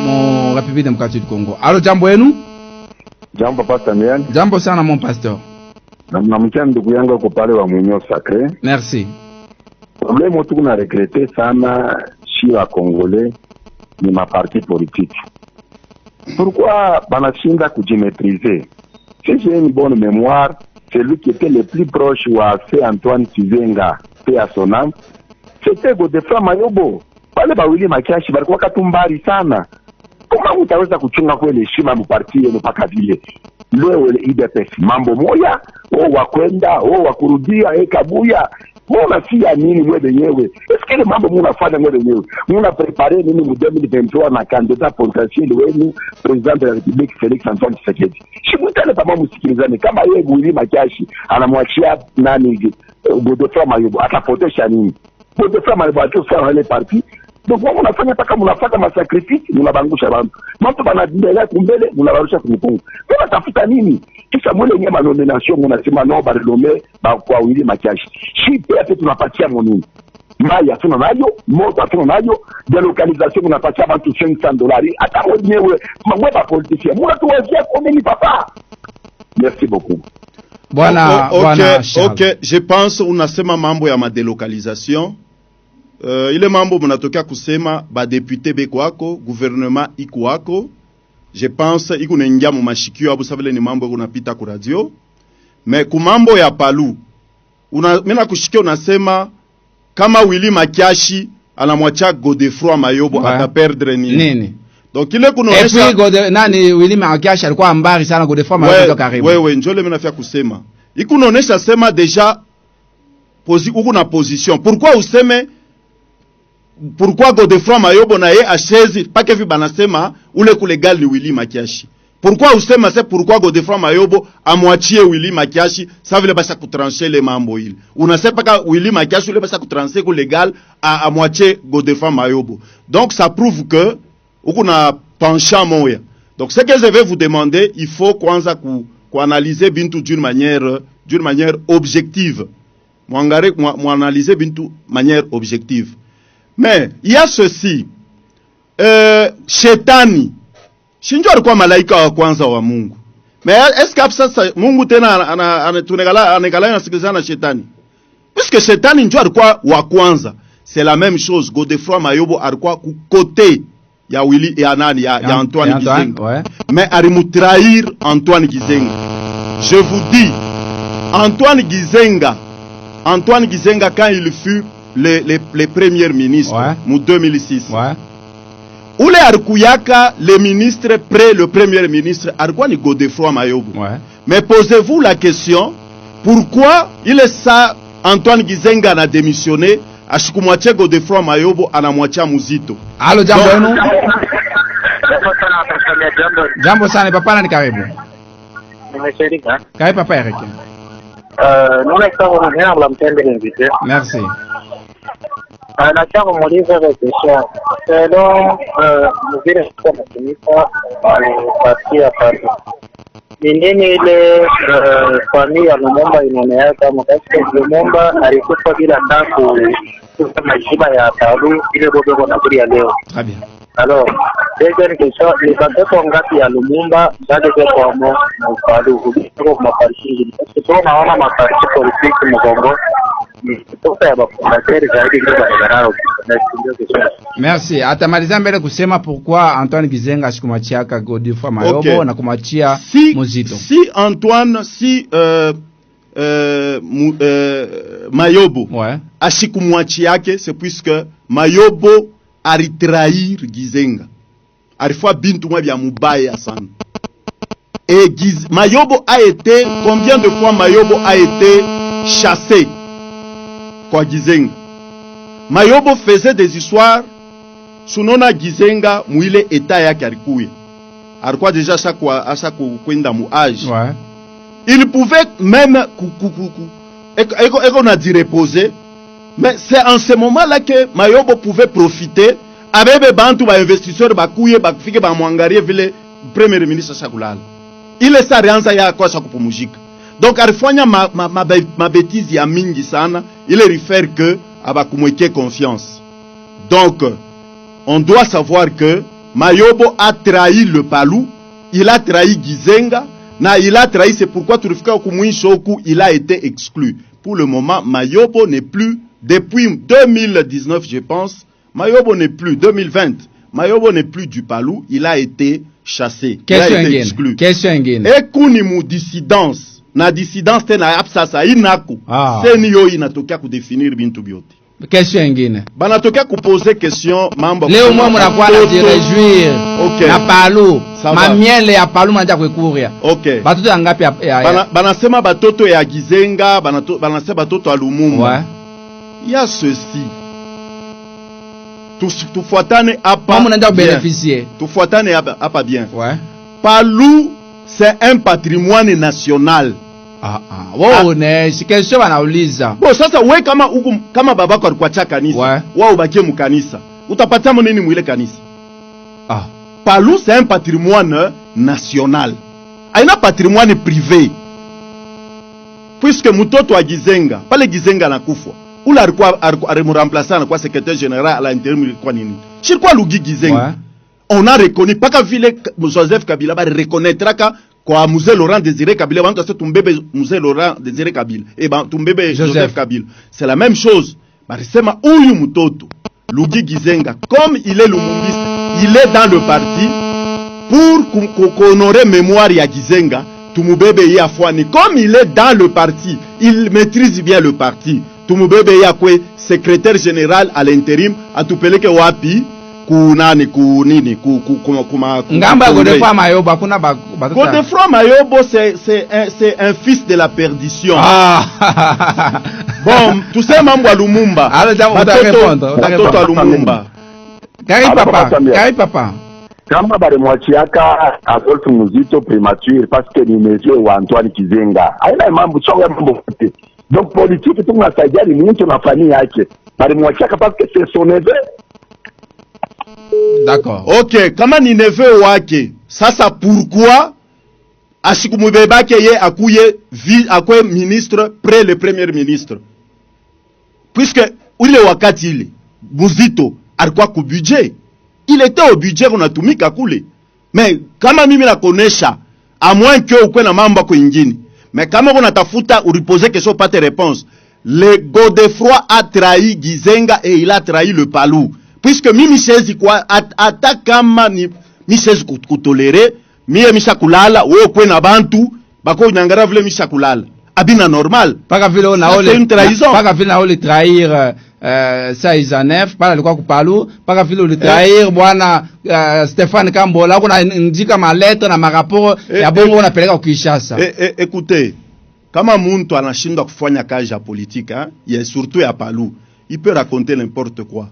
mon République démocratique du Congo. Allo, jambo yenu? Jambo Pastor Mian. Jambo sana mon pasteur. Namkia ndugu yangu kwa pale wa Munyo Sacré. Merci. Problème tu na regretter sana si wa Congolais ni ma parti politique. Pourquoi banashinda kujimaîtriser? Si j'ai une bonne mémoire, celui qui était le plus proche wa Antoine Kizenga, paix à son âme, c'était Godefroid Mayobo. Wale ba Willy Makiashi balikuwa katumbari sana. Kama utaweza kuchunga kweli heshima mparti yenu mpaka vile leo ile IDPS mambo moya wakwenda wakurudia Kabuya unasia nini wewe wenyewe? Eske mambo mnafanya wewe wenyewe? Mna prepare nini mu 2023 na candidat potentiel wenu president de la République Félix Antoine Tshisekedi? Shimutane pamoja msikilizane kama yeye Willy Makiashi anamwachia nani Godefroid Mayobo atapotesha nini? Godefroid Mayobo atafanya ile parti. Donc on a fait mpaka mnafanya masacrifice mnabangusha bantu. Mtu banaendelea kumbele mnabarusha kumpungu. Mimi tafuta nini? Kisha mwele nyema nomination mnasema no barelome ba kwa Willy Makiashi. Si pia tunapatia monini. Maya tuna nayo, moto tuna nayo, delocalisation mnapatia bantu $500. Hata mwenyewe mweba politicien. Mnatuwazia komeni papa. Merci beaucoup. Bwana OK, je pense unasema mambo ya madelocalisation. Ile mambo mnatokea kusema ba député beko wako, gouvernement iko wako. Je pense iko naingia mu mashikio abu savile ni mambo unapita ku radio. Mais ku mambo ya Palou, mimi kushikia unasema kama Willy Makiashi anamwacha Godefroid Mayobo ataperdre nini? Donc ile kunaonesha nani Willy Makiashi alikuwa mbari sana Godefroid Mayobo karibu. Wewe njoo mimi nafia kusema. Iko naonesha sema deja uko na position. Pourquoi Godefroid Mayobo na ye a 16 pas que vi banasema ule kulegal ni Willy Makiashi? Pourquoi usema c'est pourquoi Godefroid Mayobo amwachie Willy Makiashi ça veut basa kutrancher les mambo ile. Unasema ka Willy Makiashi ule basa kutrancher ku legal a moitié Godefroid Mayobo. Donc ça prouve que ukuna penchant moya. Donc ce que je vais vous demander, il faut kwanza ku analyser bintu d'une manière objective. Mu analyser bintu manière objective. Mais il y a ceci, shetani shinjo alikuwa malaika wa kwanza wa Mungu. Mais est-ce que sasa Mungu tena anegala nasikilizana na shetani? Puisque shetani njo alikuwa wa kwanza, c'est la même chose. Godefroid Mayobo alikuwa ku côté ya Willy ya nani ya Antoine Gizenga. Ouais. Mais alimutrahir Antoine Gizenga. Je vous dis, Antoine Gizenga quand il fut le premier ministre, ouais, en 2006. Ouais. Ule arkuyaka le ministre près le premier ministre alikuwa ni Godefroid Mayobo. Ouais. Mais posez-vous la question, pourquoi il est ça Antoine Gizenga a démissionné, ashikumwachia Godefroid Mayobo anamwachia Muzito. Halo, jambo yenu. Jambo sana papa, nani karibu? Nimeshirika. Karibu papa Eric. Naona kama mwenyewe la mtende invité. Merci. Nataka kumuuliza kesho. Selon mvile kama tunisa alipatia pale. Ni nini ile familia ya Lumumba inaonea kama kasi Lumumba alikufa bila taku kama shiba ya tabu ile bobo na kulia leo. Très bien. Alors, deuxième question, les bateaux ngapi ya Lumumba bado kwa mo mpadu kwa maparti. Parce que tunaona maparti politique mgongo. Merci. Atamaliza mbele kusema pourquoi Antoine Gizenga ashikumwachiaka Godefroid Mayobo, okay, na kumwachia Muzito. Si Antoine Mayobo, ouais, ashikumwachiake, c'est puisque Mayobo aritrahir Gizenga. Arifua bintu mwa bya mubaya sana. Et Mayobo a été, combien de fois Mayobo a été chassé kwa Gizenga? Mayobo faisait des histoires sunona Gizenga muile eta yake alikuya. Alikuwa déjà chaque kwenda mu âge. Ouais. Il pouvait même on a dit reposer, mais c'est en ce moment-là que Mayobo pouvait profiter avec bantu ba investisseurs bakuye bakufike ba mwangarie vile premier ministre Shakulala. Il est sa rianza ya kwa kupumujika. Donc alifanya ma bêtise ya mingi sana, il réfère que abakumweke confiance. Donc on doit savoir que Mayobo a trahi le Palou, il a trahi Gizenga, na il a trahi, c'est pourquoi tulifika kumwishoku il a été exclu. Pour le moment Mayobo n'est plus, depuis 2019 je pense, Mayobo n'est plus 2020. Mayobo n'est plus du Palou, il a été chassé. Il a été exclu. Et kuni mu dissidence. Na dissidence tena absasa inako. Seni yo inatokea kudefinir bintu biote. Question ingine. Banatokea kuposer question mambo. Leo mwa mnakuwa na réjouir. Okay. Na Palou. Mamiele ya Palou mnaja kuikuria. Okay. Batoto ngapi ya banasema batoto ya Gizenga, banasema batoto ya Lumumba. Ouais. Il y a ceci. Tufuatane hapa. Comment on a bénéficié? Tufuatane hapa bien. Ouais. Palou, c'est un patrimoine national. Wow, ne, si question wanauliza. Bon, sasa wewe kama babako alikuwa cha kanisa, ouais, wao ubakie mu kanisa. Utapatia nini mwile kanisa? Palou, c'est un patrimoine national. Haina patrimoine privé. Puisque mtoto wa Gizenga, pale Gizenga anakufa. Ula alikuwa rememplacer na kwa secrétaire général à l'intérim ilikuwa nini? Shirikuwa Lugi Gizenga. Ouais. On a reconnu paka vile Joseph Kabila ba reconnaîtra kwa Mzee Laurent Désiré Kabila, bantu ase tumbebe Mzee Laurent Désiré Kabila et tumbebe Joseph Kabila. C'est la même chose. Barisema huyu mtoto Lugi Gizenga, comme il est lumumbiste, il est dans le parti pour honorer mémoire ya Gizenga, tumubebe ya fwani. Comme il est dans le parti, il maîtrise bien le parti. Tumubebe ya kwe secrétaire général à l'intérim, atupeleke wapi kunani kunini ngamba Godefroid Mayobo hakuna batoto. Godefroid Mayobo c'est un fils de la perdition. Bon, tusema mbwa Lumumba. Batoto Lumumba. Kari papa. Kama balimwachiaka Adolphe Muzito prématuré parce que ni monsieur wa Antoine Gizenga. Haina mambo chonga mambo yote. Donc politique tunasaidia ni mtu na famille yake. Balimwachiaka parce que c'est son neveu. D'accord. Ok, kama ni neveu wake, sasa pourquoi asikumubebake ye akuye ministre près le premier ministre? Puisque ule wakati ile Buzito alikuwa ku budget, il était au budget unatumika kule. Mais kama mimi nakonesha à moins que ukwe na mambo kwa ingine, mais kama unatafuta uriposer question pas de réponse, le Godefroy a trahi Gizenga et il a trahi le Palou, puisque mimi sezi kwa ata kama ni mi sezi kutolere mie misha kulala wewe kwe na bantu bako nyangara vile misha kulala abina normal paka vile une trahison paka vile naole trahir Saiza Nef pala alikuwa kupalu paka vile ulitrahir bwana Stéphane Kambola kuna ndika ma lettre na maraporo ya bongo unapeleka Kinshasa. Écoutez, kama muntu anashindwa kufanya kazi ya politique ya surtout ya Palu, il peut raconter n'importe quoi.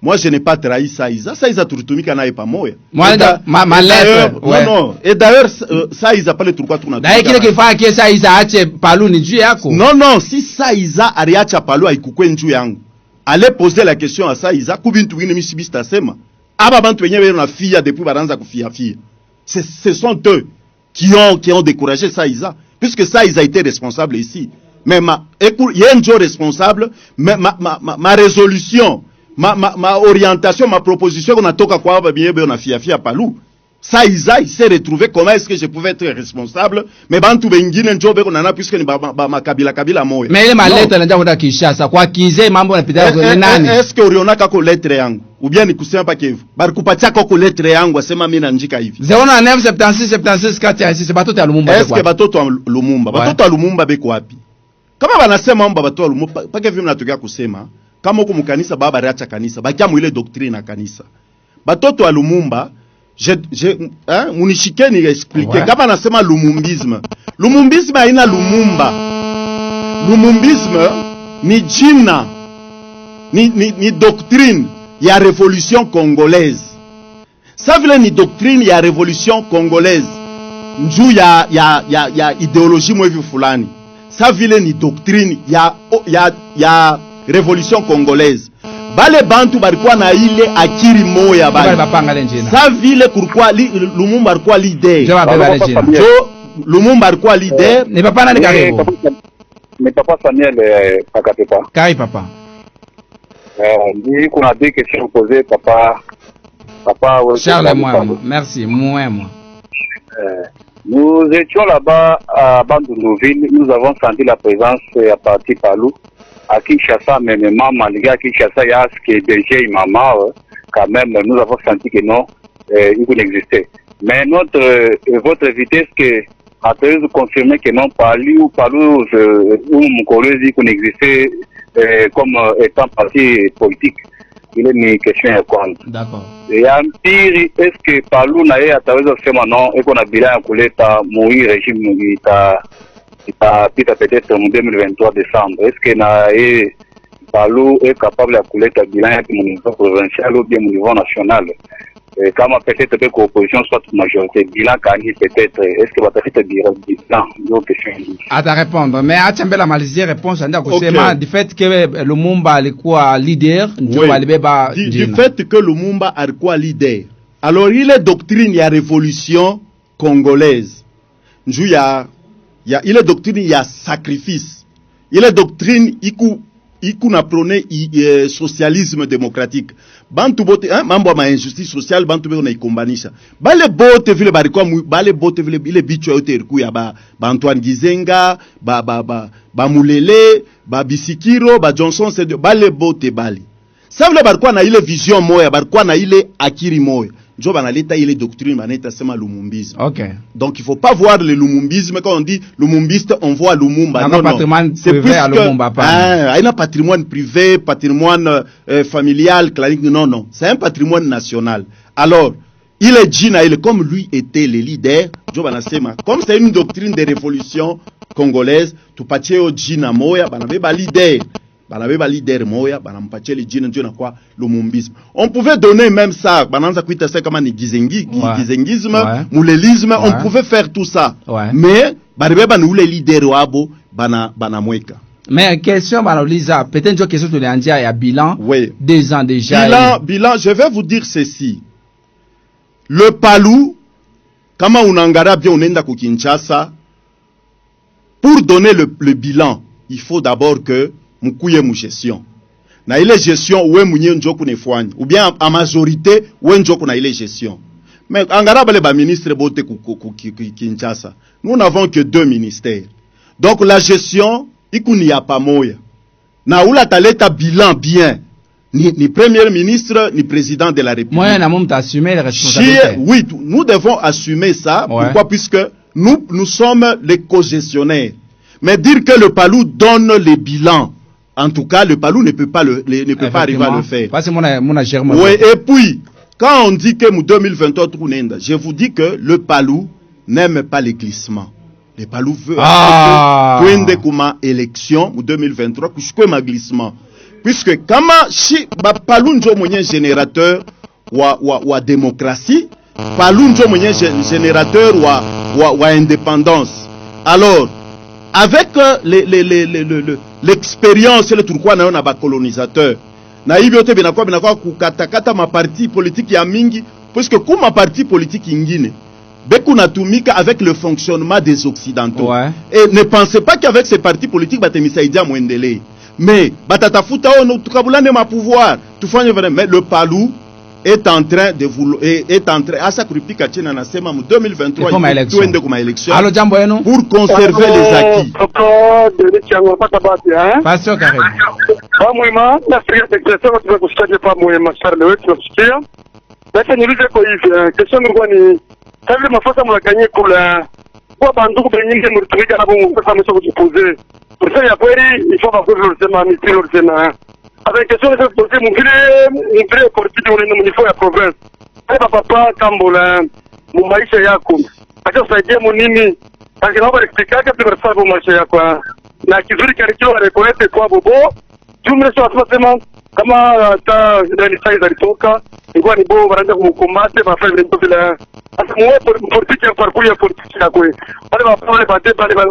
Moi je n'ai pas trahi Saiza. Saiza tulitumika naye pamoja. Ma lettre. Ouais. Non. Et d'ailleurs Saiza pale tulikuwa tunatumika. Dai kile kifaa kia Saiza ache Palu ni juu yako. Non, si Saiza aliacha Palu haikukwe njuu yangu. Allez poser la question à Saiza kubintu wengine misibista sema. Aba bantu wenyewe na fia depuis baranza kufia. Ce sont eux qui ont découragé Saiza, puisque Saiza a été responsable ici. Mais il y a un responsable, mais ma résolution, ma orientation, ma proposition qu'on a toka kwa babiyebe on a fia Palu. Saiza il s'est retrouvé comment est-ce que je pouvais être responsable, mais bantu bengine njobe qu'on a puisque ni ma kabila moya. Mais ile maleta nenda kwenda Kinshasa kwa kize mambo yanapita kwa nani? Est-ce que ulionaka ko lettre yangu ou bien nikusema pa Kivu barikupatia ko lettre yangu asema mimi nanjika hivi 0976 4 batoto ya Lumumba. Est-ce que batoto wa Lumumba batoto wa Lumumba beko wapi? Kama wanasema mambo batoto wa Lumumba pake vile mnatokea kusema kama huko mkanisa baba aliacha kanisa bakia mu ile doctrine na kanisa batoto wa Lumumba munishikeni expliquer kama nasema lumumbisme haina Lumumba. Lumumbisme ni jina ni doctrine ya révolution congolaise. Ça vile ni doctrine ya révolution congolaise njuu ya idéologie mwevi fulani. Ça vile ni doctrine ya révolution congolaise. Bale bantu barikuwa na ile akiri moya bale bapanga lenjina. Sa vile kurikuwa Lumumba alikuwa leader. Lumumba alikuwa leader. Ni papa nani karibu? Ni papa Samuel Pakatepa. Kai papa. Ni kuna deux questions posées papa Charles moi. Merci, moi. Nous étions là-bas à Bandundouville, nous avons senti la présence à partir Palou. À Kinshasa, même malgré à Kinshasa, il y a ce qui est déjà Imama, quand même, nous avons senti que non, il existait. Mais votre vitesse que a pu confirmer que non, Palou ou Moukolé dit qu'on existait comme étant parti politique. Il est une question à quoi. D'accord. Et en pire, est-ce que Palou n'a pas à faire maintenant et qu'on a bien accoulé à mourir régime peut-être en 2023 décembre. Est-ce que Palou est capable d'acculer un bilan à mon niveau provincial ou bien au niveau national? Comme peut-être que l'opposition soit majorité, bilan gagné peut-être, est-ce que va être bilan? À ta répondre, mais à Tchambela Malizier réponse du fait que Lumumba alikuwa leader, du fait que Lumumba alikuwa leader. Alors il est doctrine ya révolution congolaise. Il est doctrine ya sacrifice. Il est doctrine iku na prôné socialisme démocratique. Bantu bote mambo ma injustice sociale bantu beko na ikombanisha. Bale bote vile ile bicho yote iliku ya ba Antoine Gizenga, ba Mulele, ba Bisikiro, ba Johnson c'est bale bote bali. Ça vile barikuwa na ile vision moya, barikuwa na ile akiri moya. Njo banaleta ile doctrine baneta sema lumumbisme. Okay. Donc il faut pas voir le lumumbisme quand on dit lumumbiste on voit Lumumba. Non, patrimoine privé à Lumumba pas. Un patrimoine privé, patrimoine familial, clanique, non, c'est un patrimoine national. Alors, il est Gina, comme lui était le leader, Njo banasema comme c'est une doctrine de révolution congolaise, tu patio Gina moya banabe ba leader. Banabeba leader moya banampatia le jina ndio na kwa lumumbisme. On pouvait donner même ça bananza kuita ça kama ni gizengisme, mulelisme, on pouvait faire tout ça. Mais banabeba ni ule leader wabo banamweka. Mais question banauliza peut-être une question de l'andia ya bilan 2 ans déjà. Bilan, je vais vous dire ceci. Le Palou kama unangara bien unaenda ku Kinshasa pour donner le bilan, il faut d'abord que moukuye mou gestion. na ile gestion we mwenye njo kunefanya ou bien en majorité we njo kuna ile gestion. Mais angarabale ba ministre bote Kinshasa, nous n'avons que 2 ministères. Donc la gestion ikuni ya pamoya. Na ula taleta bilan bien. Ni premier ministre, ni président de la République. Moi, na mom assumer les responsabilités. Oui, nous devons assumer ça. Ouais. Pourquoi? Puisque nous sommes les co-gestionnaires. Mais dire que le PALU donne les bilans, en tout cas, le PALU ne peut pas arriver à le faire. Parce que mon germain. Oui, et puis, quand on dit que 2023, je vous dis que le PALU n'aime pas les glissements. Le PALU veut que comme élection 2023, puisque ma glissement. Puisque kama si PALU njo mwenye générateur wa démocratie, PALU njo mwenye générateur wa indépendance. Alors, avec l'expérience le turquois na ba colonisateur, na hivi yote binakuwa kukatakata maparti politique ya mingi, puisque kuma parti politique ingine beku natumika avec le fonctionnement des occidentaux. Ouais. Et ne pensez pas qu'avec ces partis politiques batemisaidia muendelee. Mais batatafuta ono tukabulane ma pouvoir. Tufanye vraiment, mais le PALU est en train de vouloir asa kuripika chena nasema mu 2023 tuende kuma élection. Allo jambo yenu pour conserver les acquis. Pasio karibu. Mwema na frère d'expression tunakusikia pa mwema Charles wetu tunasikia. Sasa niulize kwa hivi question ngwa ni kama mafuta mlakanye kula kwa banduku benyingi muritumika na bongo kwa sababu kujipoze. Pour ça, il y a pas il faut avoir le thème amitié le thème. Avec question de poser mon vrai politique au niveau ya province. Baba papa Kambola mu maisha yako. Acha saidia munini. Tangi naomba explicar que tu sababu maisha yako. Na kizuri kilicho reconnaître kwa bobo. Jumla sio sema kama ta ndani size alitoka. Ingwa ni bobo wanaanza kumkomate mafanya vile bila. Sasa muwe politique ya parcours ya politique yako. Wale wapale bate pale bale.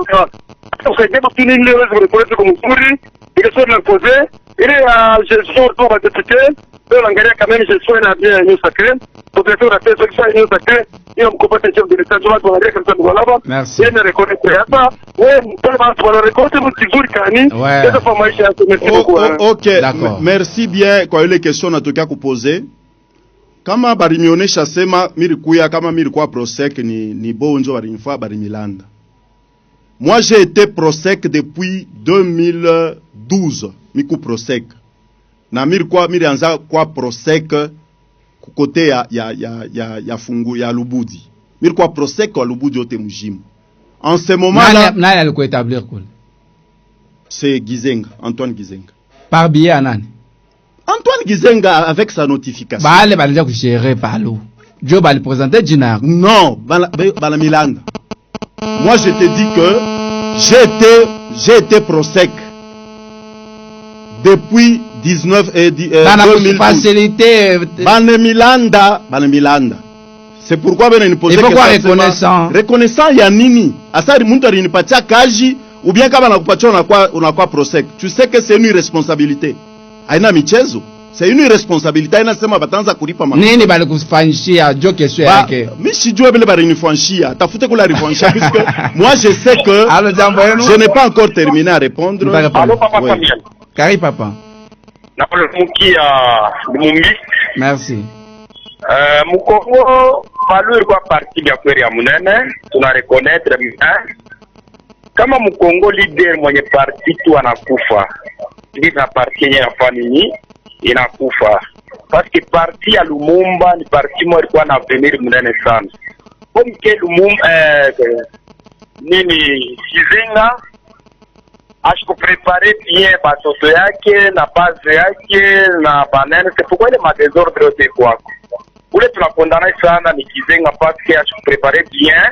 Usaidia mtu nini leo reconnaître comme mzuri. Et que la poser, il est à gestion pour la député, de l'engagement quand même gestion est bien nous sacré, pour faire la paix sur ça nous sacré, et on comprend que chef de l'État doit regarder comme ça voilà bas. Merci. Et ne reconnaître ça. Ouais, pour le reconnaître mon toujours cani. Ouais. C'est pas moi qui merci beaucoup. OK, merci bien kwa ile question natoka kuposer. Kama barimionyesha sema milikuya kama milikuwa prosec ni bonjo barinfa barimilanda. Moi, j'ai été prosec depuis 2012. Miku prosec. Na mirianza kwa prosec kukote ya fungu ya Lubudi. Mirikwa prosec wa Lubudi yote mjimu. En ce moment-là, nani alikuwa établir kule? C'est Gizenga, Antoine Gizenga. Par billet à nani? Antoine Gizenga avec sa notification. Bale balija kugérer Palu. Joe bali présenter Dinar. Non, bala Milanda. Moi, je te dis que j'ai été prosec depuis 2012. Facilité. Bane Milanda. C'est pourquoi ben ni poser question. Reconnaissant ya nini? Asa mtu alinipatia kaji ou bien kama nakupatia unakuwa prosec. Tu sais que c'est une irresponsabilité. Haina michezo. C'est une irresponsabilité. Haina sema batanza kulipa mafuta. Nini bali kufanyishia jo kesho yake? Mimi sijui vile bali nifanshia. Tafute kula rifanshia puisque moi je sais que je n'ai pas encore terminé à répondre. Allô papa Samuel. Kari papa. Napole mukia Mumbi. Merci. Mukongo Palu kwa parti ya kweli ya munene tuna reconnaître kama Mukongo leader mwenye parti tu anakufa. Ndi na parti yenye nafanya inakufa. Parce que parti ya Lumumba ni parti mo ilikuwa na avenir munene sana. Comme que Lumumba nini Kizenga ashiko prepare bien batoto yake na base yake na banene, c'est pourquoi le madésordre yote kwako. Ule tunakondana sana ni Kizenga parce que ashiko prepare bien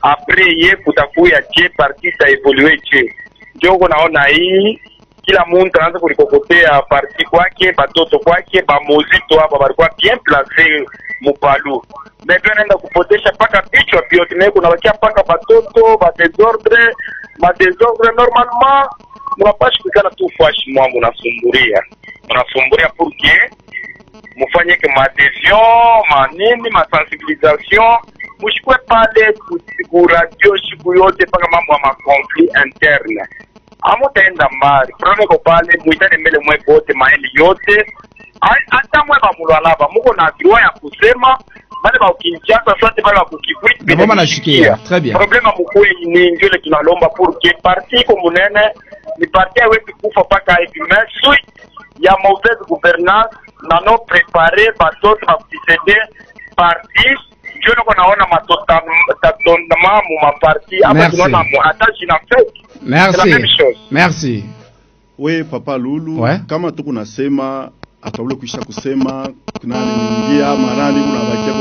après ye kutakuya je parti sa évoluer je. Ndio naona hii kila muntu anaanza kulikokotea parti kwake, batoto kwake, bamozito hapa balikuwa bien placé Mupalu. Mais bien naenda kupotesha paka bichwa vyote, na kuna wakia paka batoto, ba désordre normalement mwapashi kukana tu fashi mwa munasumburia pour que mufanye que ma adhésion, ma nini, ma sensibilisation, mushikwe pale kusiku radio shiku yote paka mambo ya conflit interne. amutaenda mbali probleme ko pale muitane mbele mwe bote maeli yote hata mwe ba mulwalaba muko na droit ya kusema bale ba Kinshasa sote bale ba Kikwit mama nashikia très bien problema mkuu ni ndio ile tunalomba pour que parti komunene ni parti haiwezi kufa paka hivi mesui ya mauvaise gouvernance na no préparer batoto ba kutisaidia parti ndio niko naona matotama mu maparti hapa tunaona attache na fake. Merci. Oui, Papa Lulu, ouais. Kama tuko nasema akabule kuisha kusema kuna ningia marani kuna bakia.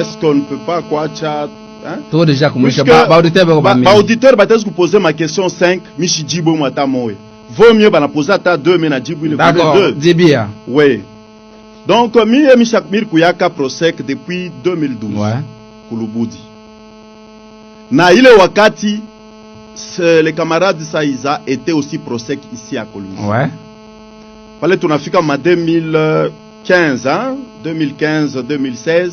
Est-ce qu'on ne peut pas kuacha Trop déjà kumulisha ba auditeur batez poser ma question 5 mishi jibo mwata moyo. Vaut mieux bana poser ata 2 mais na jibo ile 2. D'accord, Dibia. Oui. Donc mi Mishakmir Kuyaka Prosec depuis 2012. Ouais. Kulubudi. Na ile wakati les camarades Saïza étaient aussi Prosec ici à Kolwezi. Ouais. Pale tunafika ma 2015 hein, 2015-2016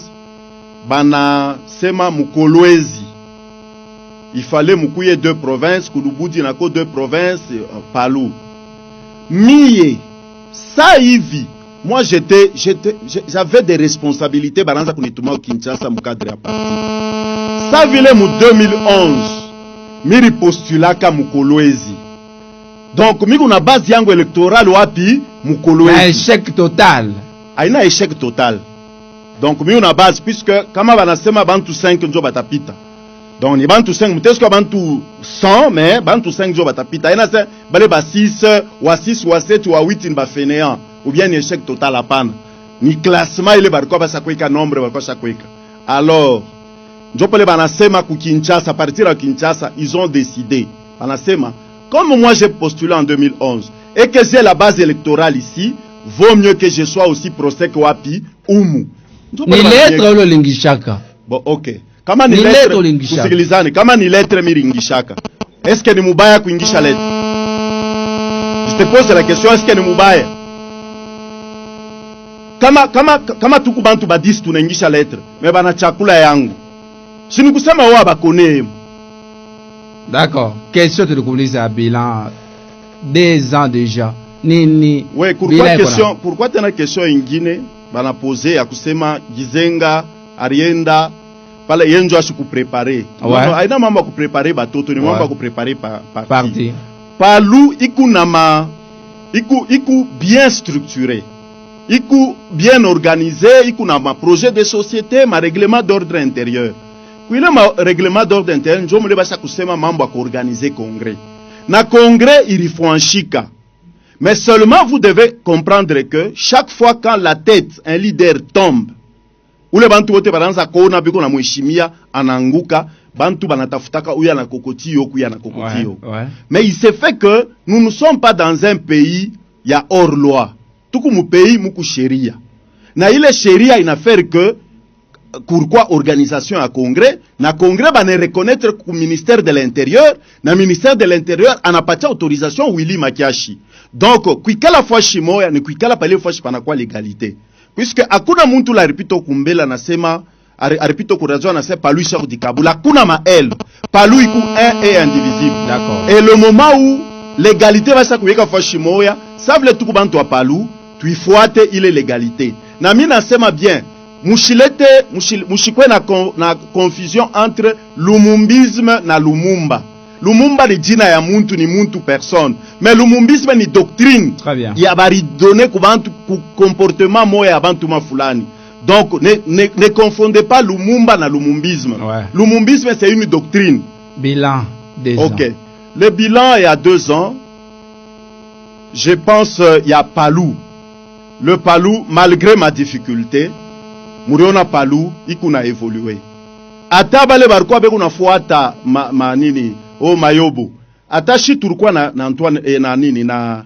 bana sema Mukolwezi. Il fallait mukuye 2 provinces, Kulubudi nako 2 provinces, Palu. Miye ça hivi moi j'avais des responsabilités baranza kunituma au Kinshasa mu cadre ya parti. Ça vile mu 2011 miri postulaka Mukolwezi. Donc miko na base yangu électorale wapi Mukolwezi. Échec total. Aina échec total. Donc miko na base puisque kama banasema bantu 5 njo batapita. Donc ni bantu 5 mtesko bantu 100 mais bantu 5 njo batapita. Aina se bale ba 6 wa 6 wa 7 wa 8 ba fainéant. Ou bien échec total à pan. Ni classement ile bariko basa kweka nombre bariko shakweka. Alors, njopole banasema ku Kinshasa, à partir de Kinshasa, ils ont décidé. Banasema, comme moi j'ai postulé en 2011 et que j'ai la base électorale ici, vaut mieux que je sois aussi Prosec wapi umu. Ni lettre lo lingishaka. Bon, OK. Kama ni lettre kusikilizane, kama ni lettre miringishaka. Est-ce que ni mubaya kuingisha lettre? Je te pose la question, est-ce que ni mubaya? Kama tuku bantu badisi tunaingisha lettre me bana chakula yangu sini kusema wao bakone. D'accord, question tulikuuliza bilan 2 ans déjà nini. Ouais, pourquoi tena question ingine bana poser ya kusema Gizenga Arienda pale yenjo ashiku préparer. Ouais. Aina mambo ku préparer batoto ni mambo ku préparer parti. Palu iku bien structuré. Iku bien organisé, iku na ma projet de société, ma règlement d'ordre intérieur. Kuile ma règlement d'ordre intérieur, njo mule basa kusema mambo ko organiser congrès. Na congrès irifwanshika. Mais seulement vous devez comprendre que chaque fois quand la tête, un leader tombe, ule bantu wote baranza kona biko na mheshimia ananguka, bantu banatafutaka uya na kokotio kuya na kokotio. Ouais. Mais il s'est fait que nous ne sommes pas dans un pays ya hors loi. Tuku mu pays muku sheria. Na ile sheria inafere que pourquoi organisation à congrès, na congrès ba ne reconnaître ku ministère de l'intérieur, na ministère de l'intérieur anapatia autorisation Willy Makiashi. Donc kuikala fashi moya ni kuikala pale fashi pana kwa légalité. Puisque hakuna muntu la repito kumbela nasema repito kurazo na sema Palu Cheikh Dikabula kuna mael. Palu iku un et indivisible. D'accord. Et le moment où l'égalité va sa kuika fashi moya, savle tuku bantu wa Palu tuifuate ile legalité. Na mimi nasema bien, mushikwe na confusion entre lumumbisme na Lumumba. Lumumba ni jina ya muntu, ni muntu personne. Mais lumumbisme ni doctrine. Très bien. Ya bari donner ku bantu ku comportement moya ya bantu mafulani. Donc ne confondez pas Lumumba na lumumbisme. Ouais. Lumumbisme c'est une doctrine. Bilan des ans. OK. Le bilan il y a 2 ans. Je pense il y a Palu. Le Palu, malgré ma difficulté, Muriona Palu, ikuna évolué. Ata bale barko be kuna fuata nini o Mayobo. Ata shi turukwa na Antoine na nini na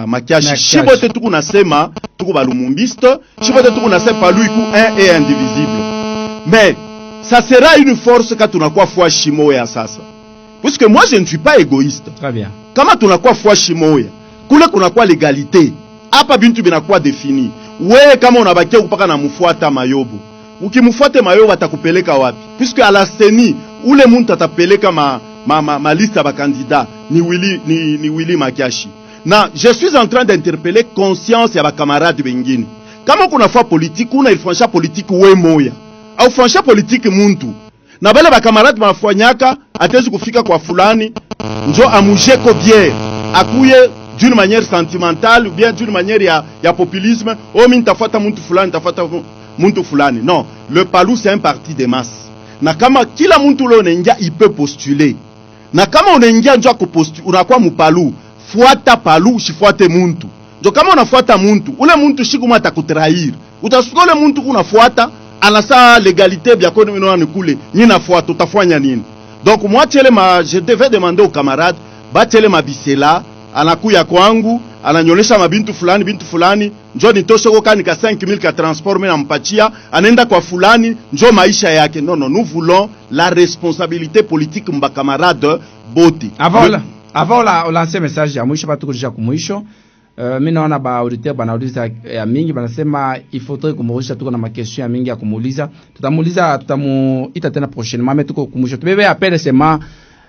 Makiashi. Shibote tukuna sema tuku balumumbiste, shibote tukuna sema Palu iku un et indivisible. Mais ça sera une force quand tunakuwa fwa shimoya sasa. Puisque moi je ne suis pas égoïste. Très bien. Kama tunakuwa fwa shimoya, kule kunakuwa légalité. Hapa bintu binakuwa defini. Wewe kama unabakia kupaka na mfuata Mayobo, ukimfuate Mayobo atakupeleka wapi? Puisque à la CENI ule muntu atapeleka ma liste ba candidat ni Willy Makiashi. Na je suis en train d'interpeller conscience ya bakamaradi wengine. Kama kuna fa politique, kuna ilifanya politique we moya. Au fanya politique muntu. Na bale bakamaradi banafanyaka atezi kufika kwa fulani njo amujeko bière. Akuye d'une manière sentimentale ou bien d'une manière ya populisme. Oh mimi nitafuata muntu fulani, nitafuata muntu fulani. Non, le PALU c'est un parti de masse. Na kama kila muntu lo nengia il peut postuler. Na kama unaingia njo kupostuler unakuwa mupalu. Fuata PALU usifuate muntu. Ndio kama unafuata muntu, ule muntu shikuma atakutrahir. Utasuka ule muntu kunafuata anasa legalité bien qu'on nous kule. Ni nafuata utafanya nini? Donc moi je devais demander aux camarades batele mabisela anakuya kwangu ananyolesha mabintu fulani njo nitoshe koka nika 5000 ka transport mena mpachia anaenda kwa fulani njo maisha yake. Non, nous voulons la responsabilité politique mba camarade bote. Avant la lancer message ya mwisho batu kujisha kumwisho. Mimi naona ba auditeur banauliza ya mingi banasema il faudrait kumuuliza tuko na makestion ya mingi ya kumuuliza. Tutamuita tena prochainement mais tuko kumwisho. Tubebe appel sema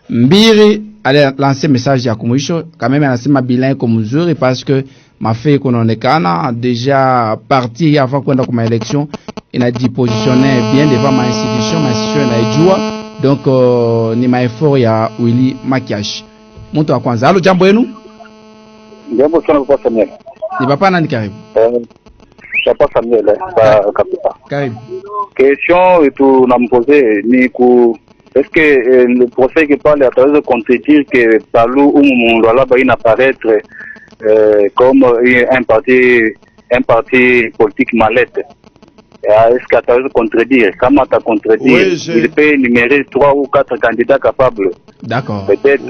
mbiri ale lancer message ya kumwisho. Quand même anasema bilan iko mzuri parce que mafei kunaonekana déjà parti avant kwenda kwa election inajipositionner bien devant ma institution inaijua. Donc ni maeffort ya Willy Makiashi. Mtu wa kwanza. Halo, jambo yenu? Jambo sana kwa Samuel. Ni papa nani karibu? Papa Samuel kapita. Karibu. Question tu namposer ni ku est-ce que le procès qui parle ataweza contredire que PALU ou Mundu Alaba inapparaître comme un parti politique mallette? Est-ce que tu as contredire? Comment tu as contredire? Oui, il peut énumérer 3 ou 4 candidats capables. D'accord. Peut-être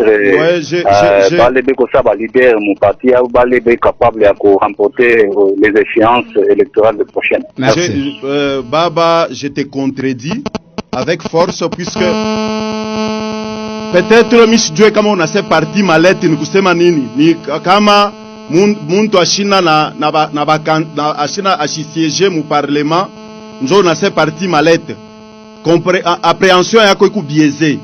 Balébé Kossaba leader mon parti ou Balébé capable de remporter les échéances électorales prochaines. Merci. Baba, je te contredis avec force puisque peut-être Miss Joe kama on a ce parti mallette ni kusema nini? Ni kama muntu ashina na ashina asisiege mu parlement njo na ce parti mallette. Appréhension yako iku biaisé.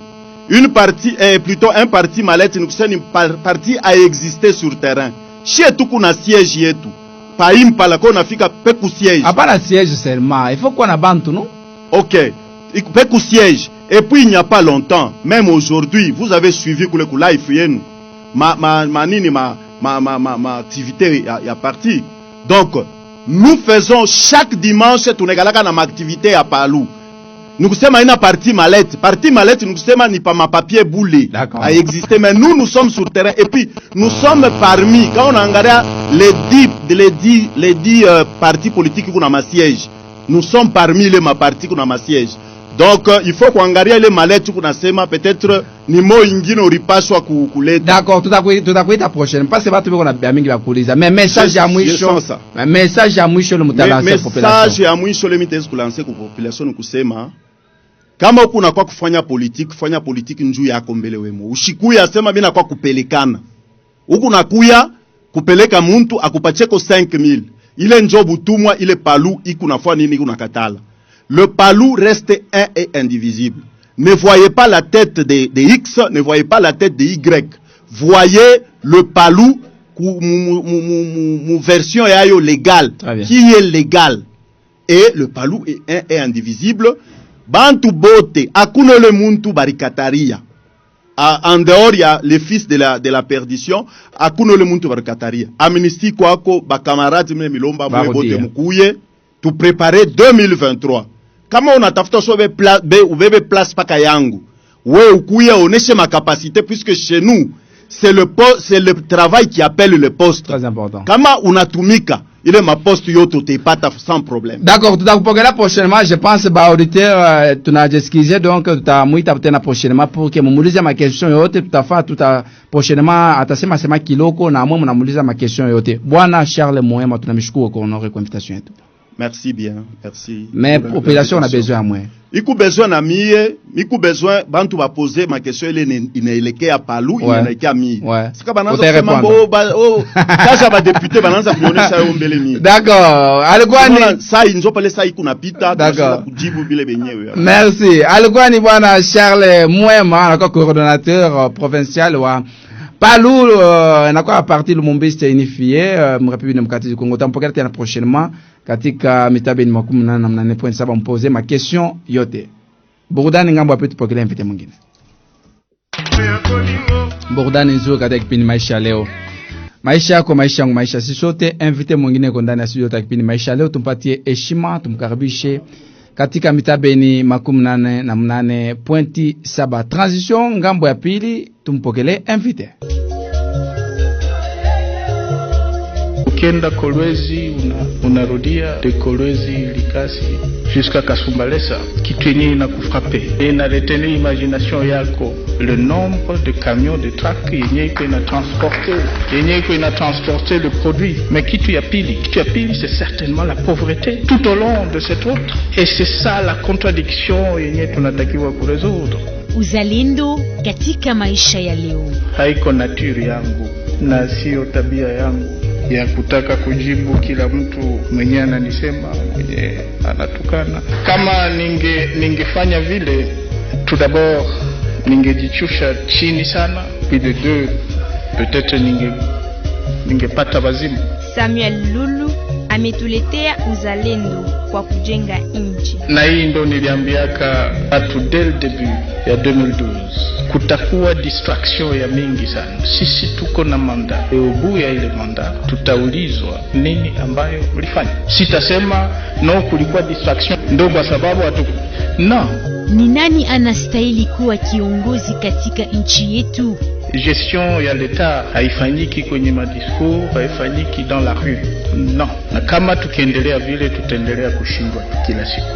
Une partie plutôt un parti mallette ni kusema ni parti a existé sur terrain. Chez tu kuna siège yetu. Pa impala ko nafika pe ku siège. Hapana siège seulement, il faut qu'on a bantu non? OK. Pe ku siège. Et puis il n'y a pas longtemps, même aujourd'hui, vous avez suivi kule ku live yenu. Ma activité a parti. Donc, nous faisons chaque dimanche, tunegalaka na ma activité à PALU. Nous sommes une partie mallette. Partie mallette, nous sommes ni pas ma papier boulé. A existé, mais nous sommes sur le terrain. Et puis, nous sommes parmi, quand on a regardé les 10 partis politiques qu'on a ma siège, nous sommes parmi les ma partis qu'on a ma siège. Donc il faut kuangalia ile maletu kuna sema peut-être ni mo ingine ulipaswa kuleta. D'accord, tutakuita prochaine parce que watu biko na bia mingi bakuuliza. Mais message ya mwisho. Message ya mwisho le mutalancer population. Message ya mwisho le mitezi kulancer kwa population ni kusema kama uko na kwa kufanya politique njuu yako mbele wemo. Ushikuya sema mimi na kwa kupelekana. Huko nakuya kupeleka muntu akupacheko 5000. Ile njobu tumwa ile PALU iko nafanya nini kuna katala. Le PALU reste un et indivisible. Ne voyez pas la tête de X, ne voyez pas la tête de Y. Voyez le PALU, version légale, qui est légale. Et le PALU est un et indivisible. Bantu bote, akune le muntu barikataria. En dehors, il y a les fils de la perdition. Akune le muntu barikataria. Amnistie kwako, bakamaradi mne milomba mwe bote mukuye. Tu préparer 2023. Kama unatafuta sobe ubebe place paka yangu. We ukuye oneshe ma capacité puisque chez nous c'est le travail qui appelle le poste. Très important. Kama unatumika ile ma poste yote utapata sans problème. D'accord, tutakupokea prochainement, je pense ba auditeur tunajiskize donc tutamuita tena prochainement pour que mumuulize ma question yote tutafaa prochainement atasema sema kiloko na mwe mnamuuliza ma question yote. Bwana Charles Moema tunamshukuru kwa honore kwa invitation yetu. Merci bien, merci. Mais population on a besoin à moi. Iku besoin na mie, iku besoin bantu ba poser ma question ile inaelekea PALU inaelekea mie. Sika bananza kusema kaja ba député bananza kuonyesha yo mbele mie. D'accord. Alikuwa ni saa inzo pale saa iko napita tunaweza kujibu vile benyewe. Merci. Alikuwa ni bwana Charles Moema anakuwa coordonnateur provincial wa Palu inakuwa parti Lumumba unifié République démocratique du Congo. Tampokea tena prochainement katika mitabeni 88.7 mpoze ma question yote. Burudani ngambo apetu pokelea invité mwingine. Burudani nzuri katika kipindi maisha leo. Maisha yako, maisha yangu, maisha sisi sote. Invité mwingine yuko ndani ya studio katika kipindi maisha leo. Tumpatie heshima, tumkaribishe katika mitabeni 88.7. Transition ngambo ya pili, tumpokelee invité. Ukienda Kolwezi unarudia de Kolwezi Likasi jusqu'à Kasumbalesa, kitu yenye inakufrape na retenir imagination yako le nombre de camions de truck yenye iko transporter le produit. Mais kitu ya pili c'est certainement la pauvreté tout au long de cette route, et c'est ça la contradiction yenye tunatakiwa kuresoudre. Uzalendo katika maisha ya leo. Haiko nature yangu na sio tabia yangu ya kutaka kujibu kila mtu mwenye ananisema, mwenye anatukana. Kama ningefanya vile, tout d'abord ningejichusha chini sana, puis de deux peut-être ningepata wazimu. Samuel Lulu ametuletea uzalendo kwa kujenga nchi. Na hii ndo niliambiaka watu dès le début ya 2012. Kutakuwa distraction ya mingi sana. Sisi tuko na manda. Ubu ya ile manda tutaulizwa nini ambayo mlifanya. Sitasema no kulikuwa distraction ndo kwa sababu no. Ni nani anastahili kuwa kiongozi katika nchi yetu? Gestion ya l'État haifanyiki kwenye madiscours, haifanyiki dans la rue. No. Na kama tukiendelea vile tutaendelea kushindwa kila siku.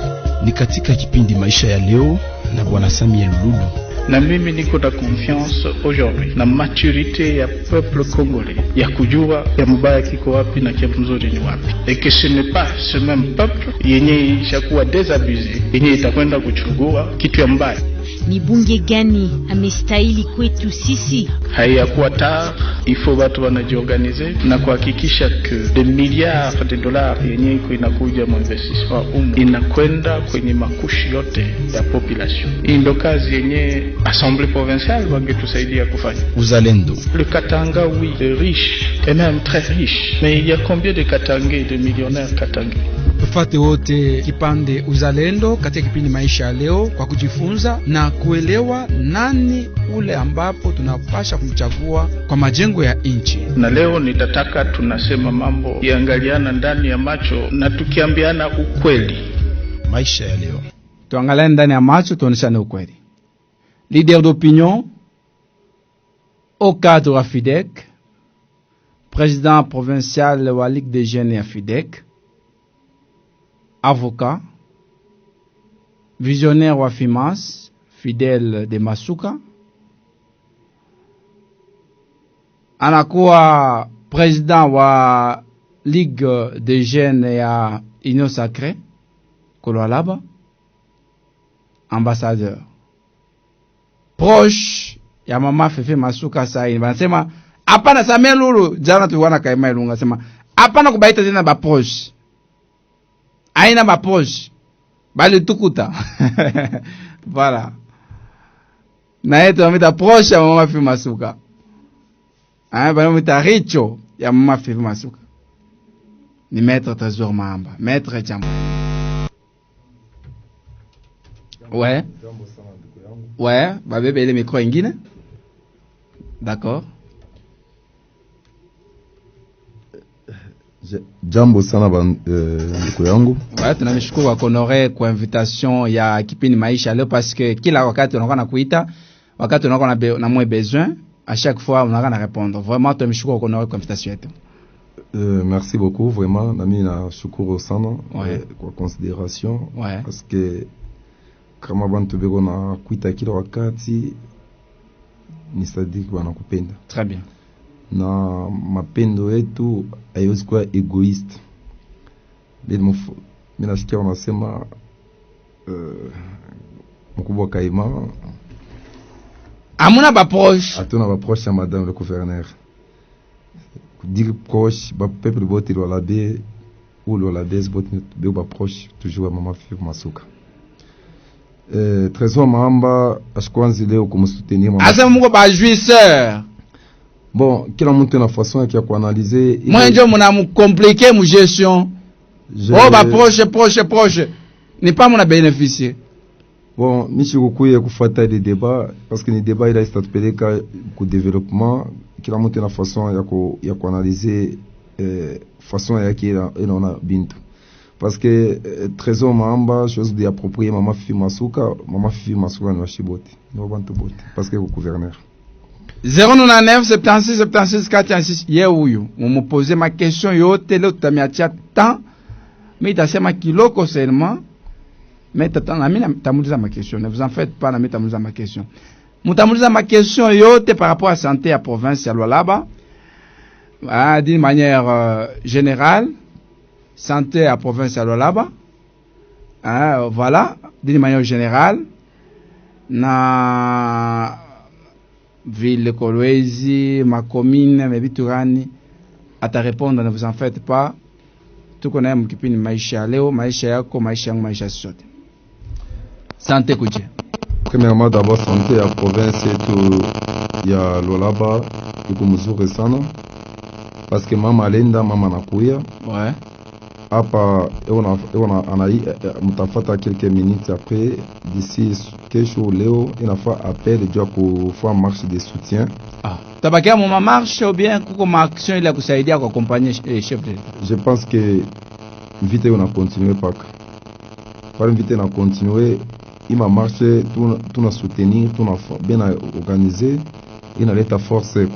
Ni katika kipindi maisha ya leo na bwana Samuel Lulu. Na mimi niko na confiance aujourd'hui na maturité ya peuple congolais ya kujua ya mbaya kiko wapi na kia mzuri ni wapi, et que ce n'est pas ce même peuple yenye ishakuwa désabusé yenye itakwenda kuchukua kitu ya mbaya. Ni bunge gani amestahili kwetu sisi? Haiyakuwa tard, il faut watu wanajiorganize na kuhakikisha que des milliards de dollars yenye iko inakuja mu investissement inakwenda kwenye makushi yote ya population. Hii ndo kazi yenye assemblée provinciale wangetusaidia kufanya. Uzalendo. Le Katanga, oui, est riche et même très riche, mais il y a combien de Katangais, de millionnaires Katangais? Tufate wote kipande uzalendo katika kipindi maisha leo kwa kujifunza na kuelewa nani ule ambapo tunapasha kumchagua kwa majengo ya nchi. Na leo nitataka tunasema mambo iangaliana ndani ya macho na tukiambiana ukweli. Maisha ya leo. Tuangalie ndani ya macho tuoneshane ukweli. Leader d'opinion au cadre wa FIDEC, président provincial wa Ligue des jeunes ya FIDEC, avocat, visionnaire wa FIMAS, Fidel de Masuka, anakuwa président wa Ligue des jeunes ya Union Sacrée, Kolwalaba, ambassadeur. Proche ya mama Fefe Masuka saini. Wanasema, hapana Samuel Lulu, jana tuwana kaima ilunga, sema, hapana kubaita tena ba proche. Aina ba proche. Bali tukuta. Voilà. Na yetu wamita proche ya mama Fefe Masuka. Bali wamita richo ya mama Fefe Masuka. Ni maître Trésor Mahamba. Maître Jambo. Ouais. Ouais, babebe ile micro ingine. D'accord. Jambo sana ndugu yangu. Ouais, tunamshukuru kwa honorer kwa invitation ya kipindi maisha leo parce que kila wakati unakuwa na kuita, wakati unakuwa na moins besoin, à chaque fois unakuwa na répondre. Vraiment tunamshukuru kwa honorer kwa invitation yetu. Merci beaucoup vraiment, nami na shukuru sana kwa considération parce que kama bantu beko na kuita kila wakati ni sadiki wanakupenda. Très bien. Na mapendo yetu haiwezi kuwa egoist. Mimi nasikia wanasema mkubwa Kaima amuna ba proche. Atuna ba proche ya madame le gouverneur. Dire proche, ba peuple bote lo labe ou lo labe bote be ba proche toujours mama Fefe Masuka. Trésor Mahamba ashikwanzi leo kumsoutenir mama. Asa mungu ba jouisseur. Bon, kila mtu na façon ya kuanalyser. Moi ndio mna compliquer mu gestion. Oh ba proche. Ni pas mna bénéficier. Bon, nishi kukuye kufuata des débats parce que ni débat il a istatupeleka ku développement kila mtu na façon ya kuanalyser façon yake inaona bintu. Parce que trésor maamba chose de approprier mama Fifi Masuka ni washiboti. No bantu bote parce que gouverneur 099 76 76 46 ye huyu mumposer ma question yote leo tutamiachia temps mais itasema kiloko seulement mais tatana mimi tamuliza ma question ne vous en faites pas na mimi tamuliza ma question mutamuliza ma question yote par rapport à santé à province ya Lualaba d'une manière générale santé à province ya Lualaba voilà d'une manière générale na ville Kolwezi, ma commune, mes biturani, à ta répondre, ne vous en faites pas. Tout qu'on aime qui pine maisha leo, maisha yako, maisha yangu, maisha sote. Santé kuche. Premièrement, d'abord, santé à province et ya Lualaba, iko mzuri sana. Parce que mama alenda, mama nakuya. Ouais. Hapa mtafata quelques minutes après d'ici kesho leo inafaa appel jua kufanya marche de soutien. Tabakia mama marche ou bien kuko ma action ile kusaidia kwa accompagner chef de. Je pense que vite on a continuer par vite on a continuer ima marche tuna soutenir tuna bien organiser inaleta force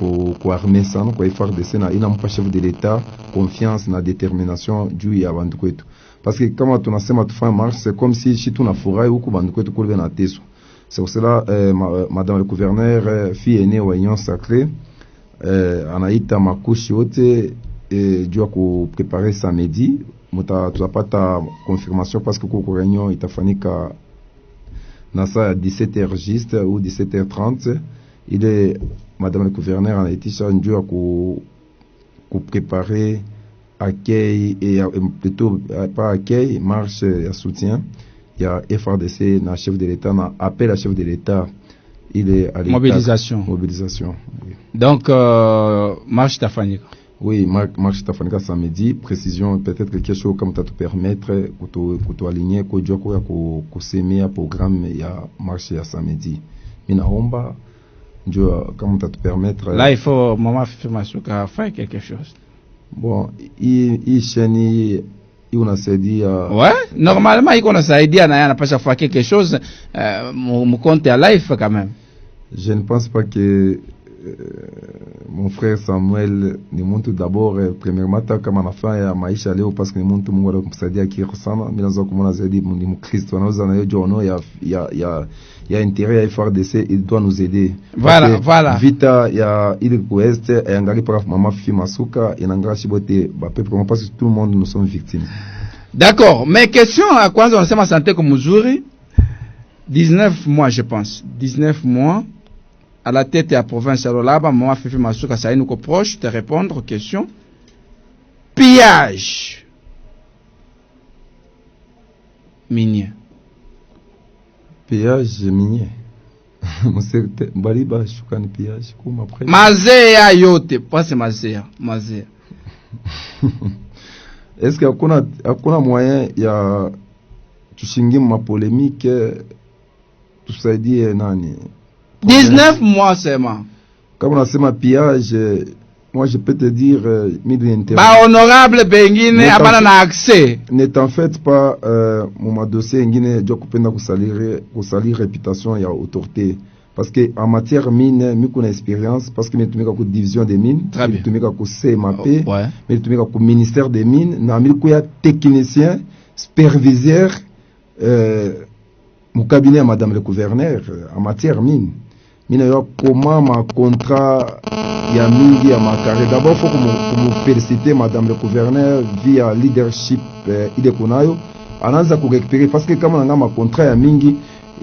kwa armée sana kwa FARDC na inampa chef de l'état confiance na détermination juu ya bandu kwetu parce que kama tunasema tufanye marche c'est comme si tunafurahi huku bandu kwetu kule na teso. C'est pour cela madame le gouverneur fille aînée wa Union Sacrée anaita makushi yote juu ya kuprepare samedi tutapata confirmation parce que kuko réunion itafanyika na saa 17h juste ou 17h30. Il est madame le gouverneur en été njoo à préparer accueil et plutôt pas accueil marche à soutien. Il y a FARDC na chef de l'État na appel à chef de l'État. Il est à mobilisation. Oui. Donc marche tafanyika. Oui, marche tafanyika samedi. Précision peut-être quelque chose comme ça te permettre kuto aligner ko joko ya ko semer programme ya marche ya samedi. Minaomba comme ça te permettre. Là, il faut maman Fifi Masuka faire quelque chose. Bon, il cheni unasaidia. Ouais, normalement il unasaidia na yana pasha faire quelque chose mon compte à life quand même. Je ne pense pas que mon frère Samuel ni mtu d'abord premièrement kama anafanya maisha leo parce que ni mtu Mungu anakumsaidia kile sana. Mimi naanza kumwona zaidi ni Mkristo anaweza na hiyo ono ya intérêt à FARDC, il doit nous aider. Voilà. Vita ya ile Ouest yangali par mama Fifi Masuka inangali shibote ba peuple parce que tout le monde nous sommes victimes. D'accord, mais question à kwanza unasema santé comme mzuri 19 mois je pense. 19 mois à la tête de la province de Lualaba, mama Fifi Masuka ça nous proche de répondre aux questions. Pillage minier. Pillage minier. Baliba shukani pillage kuma après. Mazea yote, pas c'est mazea. Est-ce que hakuna moyen ya tushingi ma polémique tusaidie nani? 19 mois seulement. Comme on a sema pillage, moi je peux te dire ba honorable bengine abana na accès. Ne t'en faites pas mon dossier ngine jo kupenda kusalir réputation ya autorité parce que en matière mine miko na expérience parce que metumika ku division des mines, metumika ku CMAP, metumika ku ministère des mines na miko ya technicien superviseur mon cabinet à madame le gouverneur en matière mine. Mine yo comment ma contrat ya mingi ya makare d'abord faut que féliciter madame le gouverneur via leadership ile kunayo anaanza ku récupérer parce que kama nga ma contrat ya mingi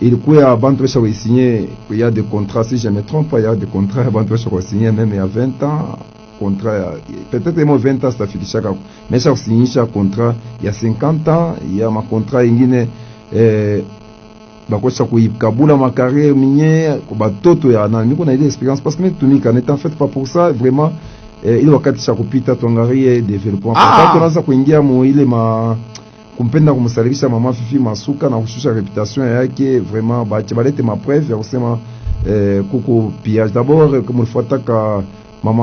ilikuwa bantu besha wa signer il y a des contrats si je me trompe pas il y a des contrats bantu besha wa signer même il y a 20 ans contrat peut-être même 20 ans ça fait chaque mais ça signer contrat il y a 50 ans il y a ma contrat ingine bakosha kuikabula ma carrière minière batoto ya nani niko na ile expérience parce que tumika n'est en fait pas pour ça vraiment ile wakati cha kupita tuangalie development kwa tunaanza kuingia mu ile kumpenda kumsalimisha mama Fifi Masuka na kushusha reputation yake vraiment balete ma preuve ya kusema kuko pillage d'abord comme ulifuataka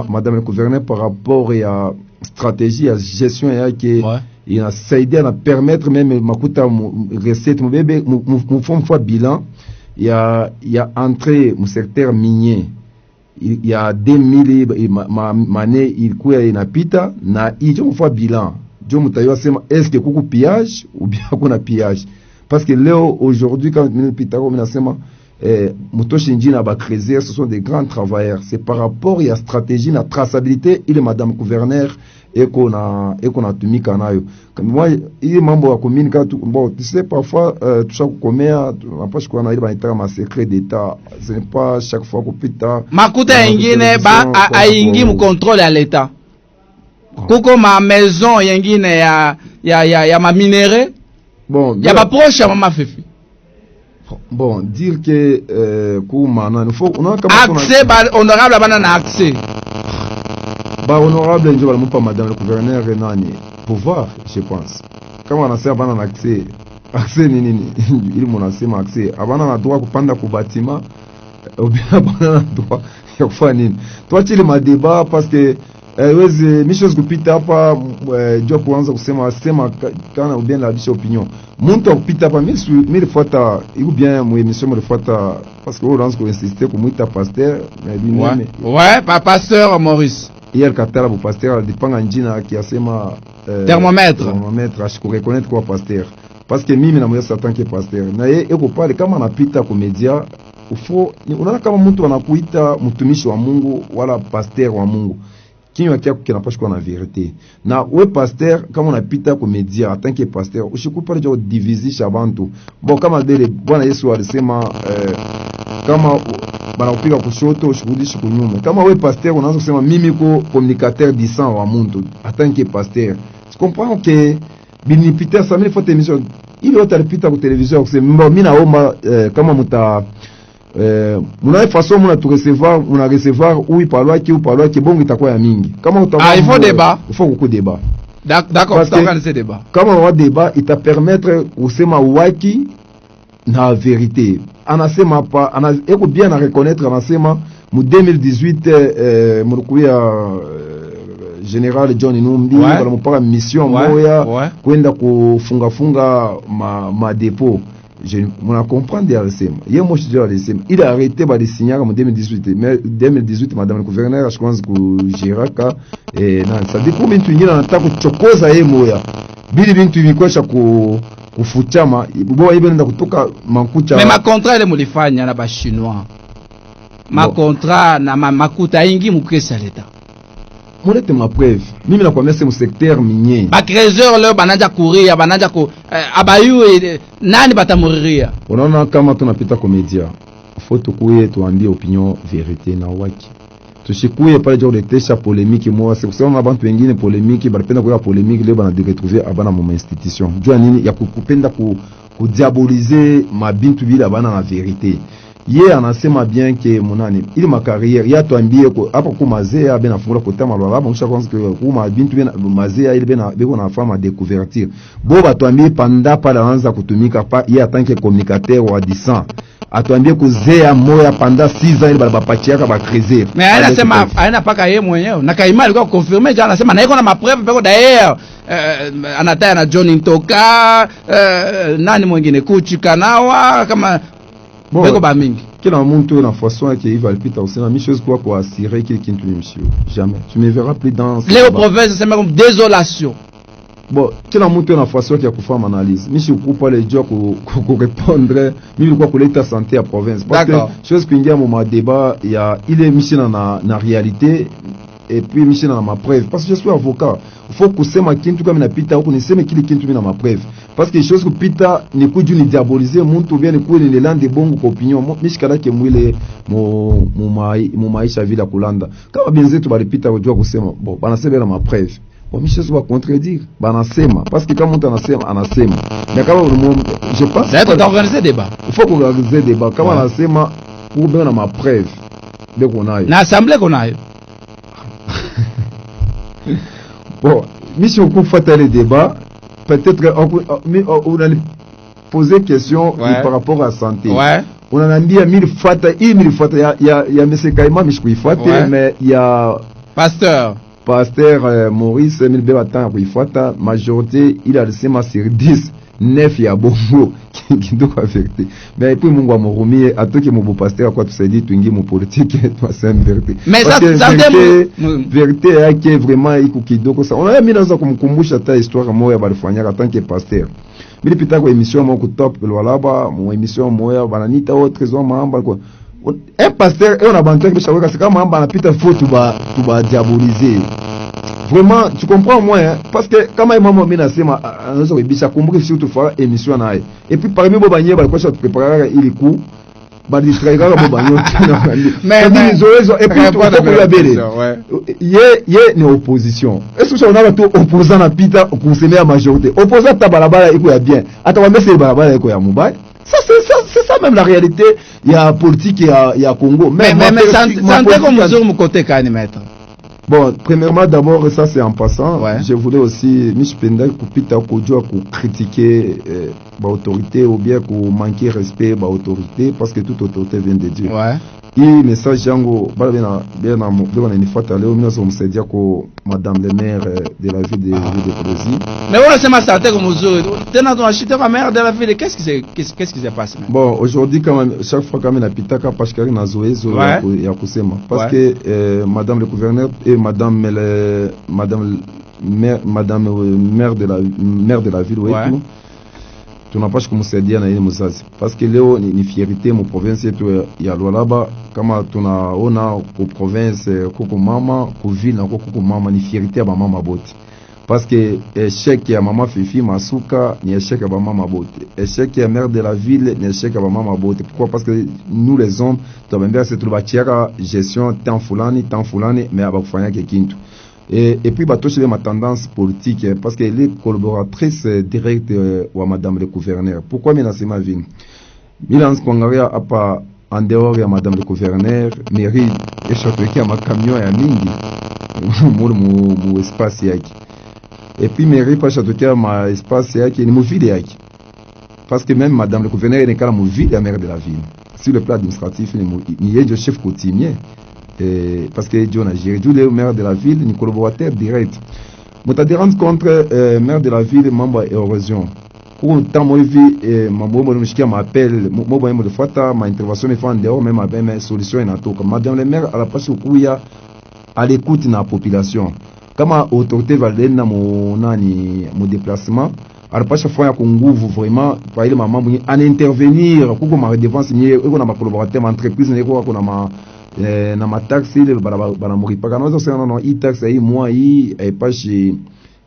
madame le gouverneur par rapport ya stratégie ya gestion yake inasaidia na permettre même makuta recette mbebe mfomfwa bilan ya entrée mu secteur minier il y a 2000 mané ilikuwa inapita na hiyo mfwa bilan jo mutayo sema est-ce que kuko pillage ou bien kuna pillage parce que leo aujourd'hui quand Pitaro menasema mutoshi njina ba creuser ce sont des grands travailleurs c'est par rapport à stratégie na traçabilité ile madame gouverneur eko na tumika nayo moi ile mambo ya communication bon tu sais parfois tusha kukomea tunapaswa kuwa na ile banitaka ma secret d'état ce n'est pas chaque fois kupita makuta yengine ba aingi mu contrôle ya l'état kuko ma maison yengine ya ma minéraux bon ya ba proche ya mama Fifi. Bon, dire que il faut on a accès honorable bana na accès. Honorable ndio balimupa madame le gouverneur nani pouvoir je pense. Kama wanasema bana na accès nini ili mnasema accès abana na droit kupanda ku bâtiment ou bien bana na droit ya kufanya nini. Tuache ile débat parce que wezi mishoz kupita hapa jo kuanza kusema kana bien la opinion muntu kupita hapa mimi fuata iko bien mu émission me fuata parce que on lance ko insister ko muita pasteur ouais pas pasteur Maurice hier katala bu pasteur dipanga njina akiasema thermomètre ashiko reconnaître kwa pasteur parce que mimi na moyo tant que pasteur na yeye eko pale kama anapita ku media ufo unaona kama mtu anakuita mtumishi wa Mungu wala pasteur wa Mungu kinywa kyako kinapaswa kuwa na vérité na we pasteur kama unapita ku media en tant que pasteur ushikupa leo divisisha abantu bon kama dele Bwana Yesu alisema kama bana kupiga kushoto ushuhudishi kunyuma kama we pasteur unaanza kusema mimi ko communicateur disant wa muntu en tant que pasteur tu comprends que binipita ça mille fois émission ile utalipita ku television kusema mimi naomba kama muna façon muna tu recevoir oui parloir qui bon itakuwa ya mingi kama utakuwa il faut débat il faut beaucoup débat d'accord c'est organiser débat kama on débat il ta permettre kusema waki na vérité anasema pa eko bien à reconnaître anasema mu 2018 mulikuya General John Numbi kwa mpaka mission moya kwenda kufunga ma dépôt je m'en comprendre alisema yeye moshi ndio alisema il a arrêté ba signer en 2018 mais 2018 madame le gouverneur je pense ku Jiraka na ça dit combien tu ngine anataka kuchokoza yeye moya bili bintu bikosha kufuchama bo yeye nenda kutoka mankucha mais ma contrat ile mulifanya na ba chinois ma contrat na makuta ingi mukesa leta mulete ma preuve mimi na kwa mu secteur minier ba trésor leo bananja courir bananja ko abayu nani batamuriria unaona kama tunapita kwa media faut tukuye tuambie opinion vérité na waki tushikuye pale jo letesha polémique moi c'est kusema abantu wengine polémique balipenda kwa polémique leo bana retrouver abana mu institution jua nini ya kupenda kudiaboliser mabintu bila bana na vérité ye anasema bien que munani ili ma carrière ya tuambie ko hapa ku mazea bena fungula kotama baba msha kwanza ku ma bintu bena mazea ile bena beko na fama découvrir bo ba tuambie panda pala anaanza kutumika pa ye tant que communicateur wa disant atuambie kuzea moya panda 6 ans ile baba pachiaka ba creuser mais anasema aina paka yeye mwenyewe na kaima alikuwa confirmer jana anasema na iko na mapreuve peko d'ailleurs anataya na John Ntoka nani mwingine kuchikanawa kama beko ba mingi kila mtu na façon yake hivi alipita usema mi chose kwa assurer qu'il kintu monsieur jamais tu me verras plus dans les provinces c'est comme désolation bon kila mtu na façon yake ya kufanya analyse mi sikupa le job ku répondre mi ilikuwa kuleta santé à province parce que chose kuingia mu débat ya ile mission na réalité et puis mission na ma preuve parce que je suis avocat il faut kusema kintu kama napita huko niseme kile kintu mimi na ma preuve parce que chose kupita ni kuju ni diaboliser mtu bien ni kweli ni lande bongo kwa opinion mishikala ke mwile mu maisha vile kulanda kama benzetu balipita kujua kusema bon banasema na ma preuve Michel va contredire, banasema parce que quand on anasema mais quand je pense c'est d'organiser débat. Il faut organiser débat quand on anasema pour bien ma preuve de qu'on a na assemblée qu'on a bon mission pour faire les débats peut-être on a posé question par rapport à la santé. On en a dit à 1000 fois il y a monsieur Kaima mais il y a pasteur Maurice Emile Bebatan Ruifata, majorité il a laissé ma sur 10 9 ya bongo qui doit affecter mais puis mungu amorumi atoki mu pasteur quoi tu sais dit twingi mu politique c'est une vérité mais ça vérité yake vraiment iko kidoko ça on a mis dans ça kumkumbusha ta histoire moya balifanyaka tant que pasteur bili pita kwa émission moko top lwalaba mu émission moya bananita autre zo mamba quoi un pasteur et on a banté que chaque c'est comme mamba na pita faut tu ba diaboliser. Vraiment, tu comprends moi hein? Parce que quand même maman mina sema anzo ibisha kumbuka surtout faire émission naye. Et puis parmi bo banye ba quoi ça préparer il coup ba distraire bo banyo. Mais ils et puis tout la belle. Yé ni opposition. Est-ce que on a tout opposant na pita pour semer la majorité. Opposant ta balabala iko ya bien. Attends mais c'est balabala iko ya mobile. Ça c'est ça même la réalité. Il y a politique il y a Congo. Mais santé comme mesure mon côté quand maître. Bon, premièrement, d'abord, ça c'est en passant. Je voulais aussi, Michpenda, Kupita, Kodjo, critiquer l'autorité ou bien qu'on manquer respect à l'autorité parce que toute autorité vient de Dieu. Et message Django, bien une fois allé au ministre, on s'est dit que Madame le maire de la ville de Colosie. Mais voilà, c'est ma santé comme vous. Tenant ton acheteur à maire de la ville, qu'est-ce qui s'est passé? Bon, aujourd'hui, quand même, chaque fois quand même, la pitaka, parce qu'il y a Zoézo, il y a Kousema. Parce que Madame le gouverneur et Madame maire de la ville, tu n'as pas comme c'est dit na Musazi parce que leo ni fierté mon province yetu ya Lualaba kama tunaona ku province kuko mama ku ville na kuko mama ni fierté ya mama bote parce que échec ya mama Fifi Masuka ni échec ya mama bote échec ya maire de la ville ni échec ya mama bote. Pourquoi? Parce que nous les hommes tobembea c'est tout bachira gestion temps fulani mais abakufanya kekintu. Et puis batoche ma tendance politique parce qu'elle est collaboratrice directe wa madame le gouverneur. Pourquoi mina sema vini Milan Spongaria apa en dehors ya madame le gouverneur mairie échappé à ma camion ya mingi mu espace yaki. Et puis mairie pas chatoke ma espace yaki ni mu ville yaki. Parce que même madame le gouverneur est quand mu ville la maire de la ville. Sur le plan administratif ni est le chef coutumier. Parce que John a géré le maire de la ville, ni collaborateur direct. Mais tu te rends compte maire de la ville, membre érosion. Pour tant moi vie, m'appelle, moi de fata, ma intervention est faite en dehors, même avec mes solutions et nato. Madame le maire, à la place où il y a à l'écoute de la population. Comme autorité va aller dans mon déplacement. Alors pas chaque fois qu'on ouvre vraiment par exemple maman en intervenir pour ma redevance ni on a ma collaborateur entreprise ni quoi qu'on a ma na mataxi bana mori pa kana zo non i taxe ai moi i pas chez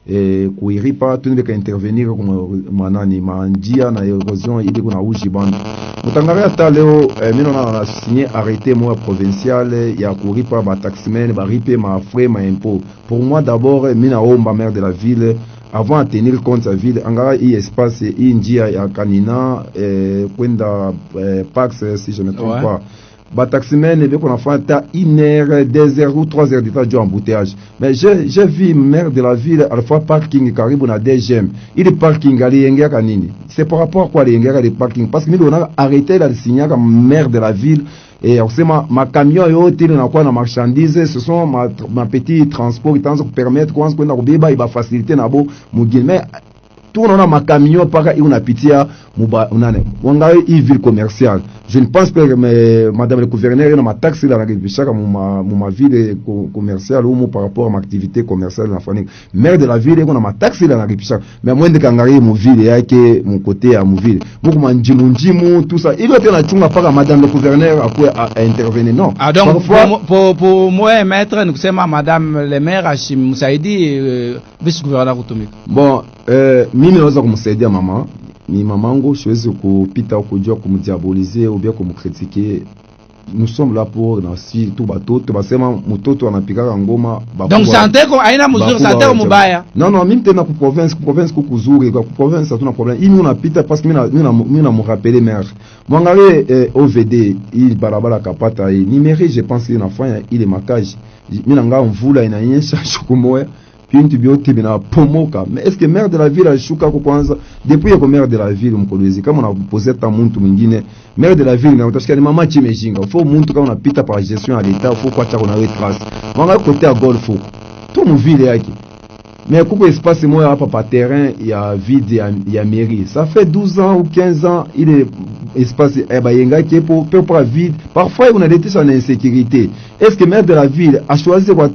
kuiripa tu ne ka intervenir comme manani manjia na érosion il kuna uji bande mutangara ata leo mino na signé arrêté moi provincial ya kuiripa ba taxmen ba ripe ma frais ma impôt. Pour moi d'abord mina omba maire de la ville avant de tenir compte de la ville, angara i espace i njia ya kanina kwenda Pax si je ne me trompe pas. Ba taximen et bien qu'on a fait 1 heure, 2 heures ou 3 heures d'état de embouteillage. Mais j'ai vu maire de la ville à la fois parking karibu na DGM. Il est parking ali yenga kanini. C'est par rapport à quoi les yenga les parking parce que nous on a arrêté la signer comme maire de la ville. Et on sait ma camion yo tire na quoi na marchandise ce sont ma petit transport qui tente permettre quoi qu'on a beba il va faciliter na bo mugine mais tout on a ma camion para il a pitia muba unane wanga i ville commerciale. Je ne pense pas que madame le gouverneur na ma taxe la chaque ma ville commerciale ou par rapport à ma activité commerciale na fani maire de la ville on a ma taxe la chaque mais moins de kangari mon ville yake mon côté à mon ville beaucoup manjinunjimu tout ça il doit être na chunga para madame le gouverneur à intervenir non. Ah donc pour moi maître nous sommes madame le maire Hashim Moussaïdi vice gouverneur autonome. Bon mimi naweza kumsaidia mama ni mamangu siwezi kupita kujua kumdiaboliser ou bien kumcritiquer nous sommes là pour nasi tout batoto basema mutoto anapikaka ngoma donc santé ko aina mzuri santé ko mubaya non mimi tena ku province ku kuzuri ku province hatuna problème ini unapita parce que mimi na me rappeler maire mwangalie OVD il barabara kapata ni mairie je pense qu'il na fanya ile makaji mimi nga mvula inanyesha shukumoya pintu biote bina pomoka mais est-ce que maire de la ville alishuka kwa kwanza depuis yako maire de la ville mkolwezi kama unaposer ta muntu mwingine maire de la ville na utashika ni mama chimejinga faut muntu kama unapita par gestion à l'état faut kwa cha kuna trace mwanga côté à golf tout mu ville yake mais kuko espace moya hapa pa terrain ya vide ya mairie ça fait 12 ans ou 15 ans il est espace bayenga qui pour pas vide parfois on a des en insécurité est-ce que maire de la ville a choisi quoi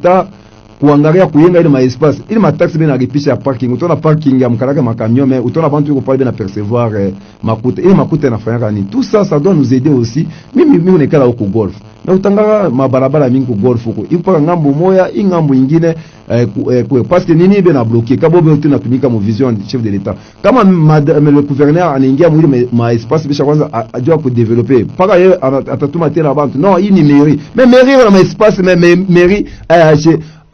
kuangalia kuyenga ile ma espace ile ma taxi bena ripisha ya parking utona parking ya mkalaka makamio mais utona bantu ko pas bena percevoir makuta ile makuta inafanya ni tout ça ça doit nous aider aussi mimi nekala huko golf na utangara mabarabara mingi ku golf huko ipo ngambo moya ngambo nyingine parce que nini bena bloqué kabobe tunatumika mu vision du chef de l'état kama le gouverneur anaingia mwili ma espace bisha kwanza ajua ku développer paka yeye atatuma tena bantu non hii ni mairie mais mairie na ma espace mais mairie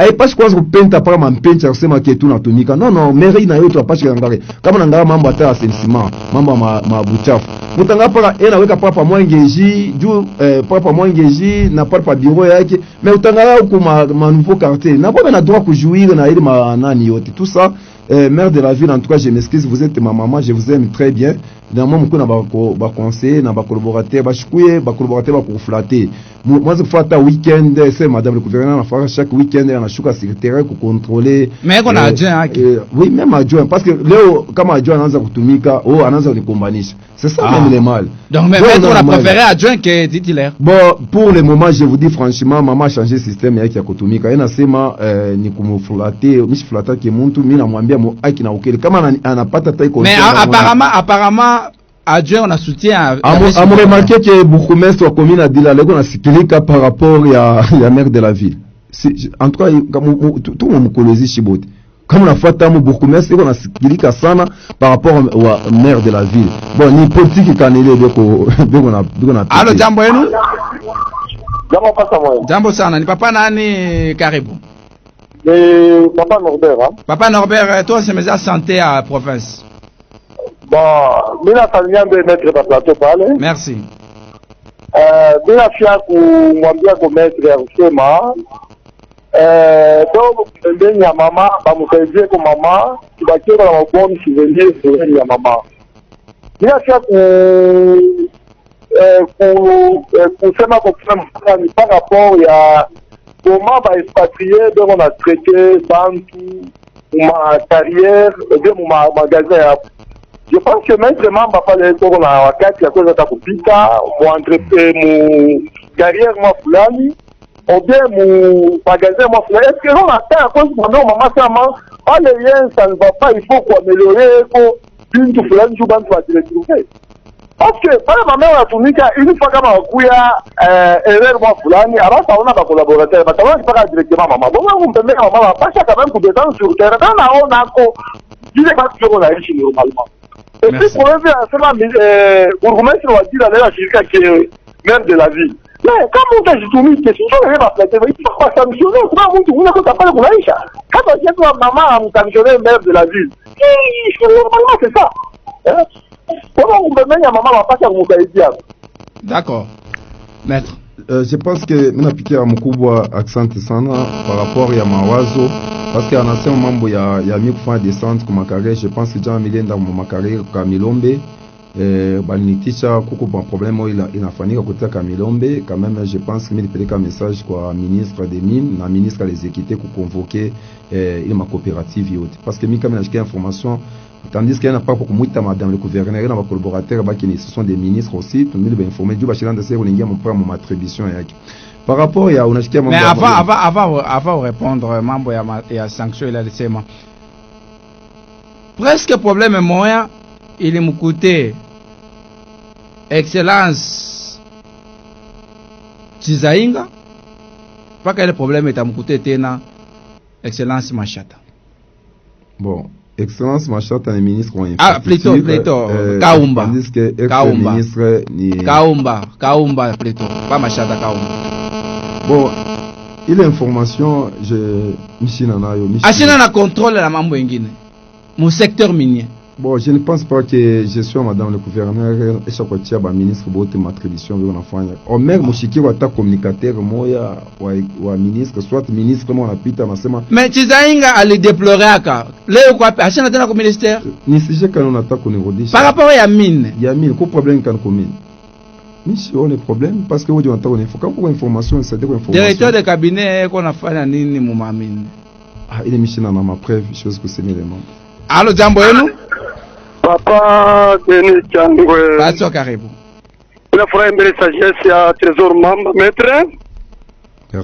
ai pas kwanza kupenta para mampencha kusema ke tunatumika non mairie na yote apashi ngare kama ngara mambo ata assainissement mambo mabuchafu mutanga para weka papa mwangeji juu papa mwangeji na papa bureau yake mais utanga huko ma nouveau quartier na kwa na droit kujouir na ile nani yote tout ça maire de la ville en tout cas je m'excuse vous êtes ma maman je vous aime très bien normalement mko na ba conseiller na ba collaborateur ba chikuye ba collaborateur ba kuflater moi je fais ta week-end c'est madame le gouverneur na faire chaque week-end anashuka secrétaire ku contrôler mais qu'on a adjoint oui même adjoint parce que leo kama adjoint anaanza kutumika anaanza kukombanisha c'est ça même le mal donc mais on a préféré adjoint que titulaire bon pour le moment je vous dis franchement maman a changé système yake ya kutumika inasema ni kumflater mishi flater ke muntu mimi namwambia aki na ukeli kama anapata taiko mais apparemment adjoint on a soutien à me remarquer que bourgmestre wa commune adila lego nasikilika par rapport ya maire de la ville en tout cas tout mon mkolezi shibote kama unafuata mu bourgmestre lego nasikilika sana par rapport wa maire de la ville bon ni politique kanile beko na allo jambo yenu jambo pasa moyo jambo sana ni papa nani karibu Papa Norbert Papa Norbert toi c'est mes santé à province bon mina salimia mbe mettre pa plateau pale merci bila fia kumwambia ko mettre kusema donc pembeni ya mama bamsaidie ko mama tubakie na maboni souvenir pembeni ya mama bila fia kusema kwa kusema ni par rapport ya comment ba expatrié donc on a traité bantu ma carrière et bien ma magasin. Je pense que même vraiment pale kwa na wakati ya kuweza kupita mu entreprise mu carrière moi fulani ou bien mu magasin moi fulani est-ce que on attend à cause pendant maman sama pale rien ça ne va pas il faut améliorer ko bintu fulani tu bantu va te retrouver parce que pale maman anatumika une fois kama wakuya erreur moi fulani alors ça on a ba collaborateur ba tawa pas directement maman bon on peut mettre maman pas ça quand même pour descendre sur terrain on a ko dire pas que on a ici normalement. Et puis pour revenir à cela, bourgmestre va dire à la shirika qui est maire de la ville. Mais quand on fait tout mis, si on arrive à placer, il faut pas sanctionner, on n'a pas de Koulaïcha. Quand on dit que maman a sanctionné maire de la ville, normalement c'est ça. Comment on peut mettre à maman va pas faire mon caïdia? D'accord. Maître. Je pense que mina pikia mkubwa accent sana par rapport ya mawazo parce que anasema mambo ya mi kufanya descente kwa makare. Je pense que jana milienda kwa makare kwa Milombe balinitisha kuko kwa problème inafanyika kutoka Kamilombe. Quand même je pense que nilipeleka message kwa ministre des mines na ministre des équités ku convoquer ile ma coopérative yote parce que mimi kama nashikia information tandis qu'il n'y a pas pour muita madame le gouverneur et nos collaborateurs ce sont des ministres aussi tout le monde est informé du bachelier de série on mon prendre mon attribution yake par rapport ya unashikia mambo. Mais avant répondre mambo ya sanction il a laissé moi presque problème moya il est m'coûter excellence Chizainga pas que le problème est à m'coûter tena excellence Machata. Bon Excellence Machata ni ministre wa infrastructure. Plutôt Kaumba. Tandis que ex-ministre ni Kaumba plutôt, pas Machata, Kaumba. Bon, ile information je mishina nayo. Ashina na contrôle la mambo ingine. Mon secteur minier. Bon, je ne pense pas que je suis madame le gouverneur et chaque fois ministre bote matribution veut nafanya. Au même mushiki wa ta communicateur moya wa ministre soit ministre mo napita nasema. Mais Chizainga ali déplorer aka. Leo kwa ashina tena kwa ministère. Ni sije kana unataka kunirudisha. Par rapport ya mine. Ya mine, quoi problème kan commune. Mishi on est problème parce que wote wanataka info. Quand kwa information c'est des informations. Directeur de cabinet ko nafanya nini mu mamine. Ah, ile mishina na ma preuve chose que c'est élément. Allo jambo yenu? Papa Denis Changwe. Bacho karibu. Unafurahi mbele sagesse ya Trésor Mamba maître.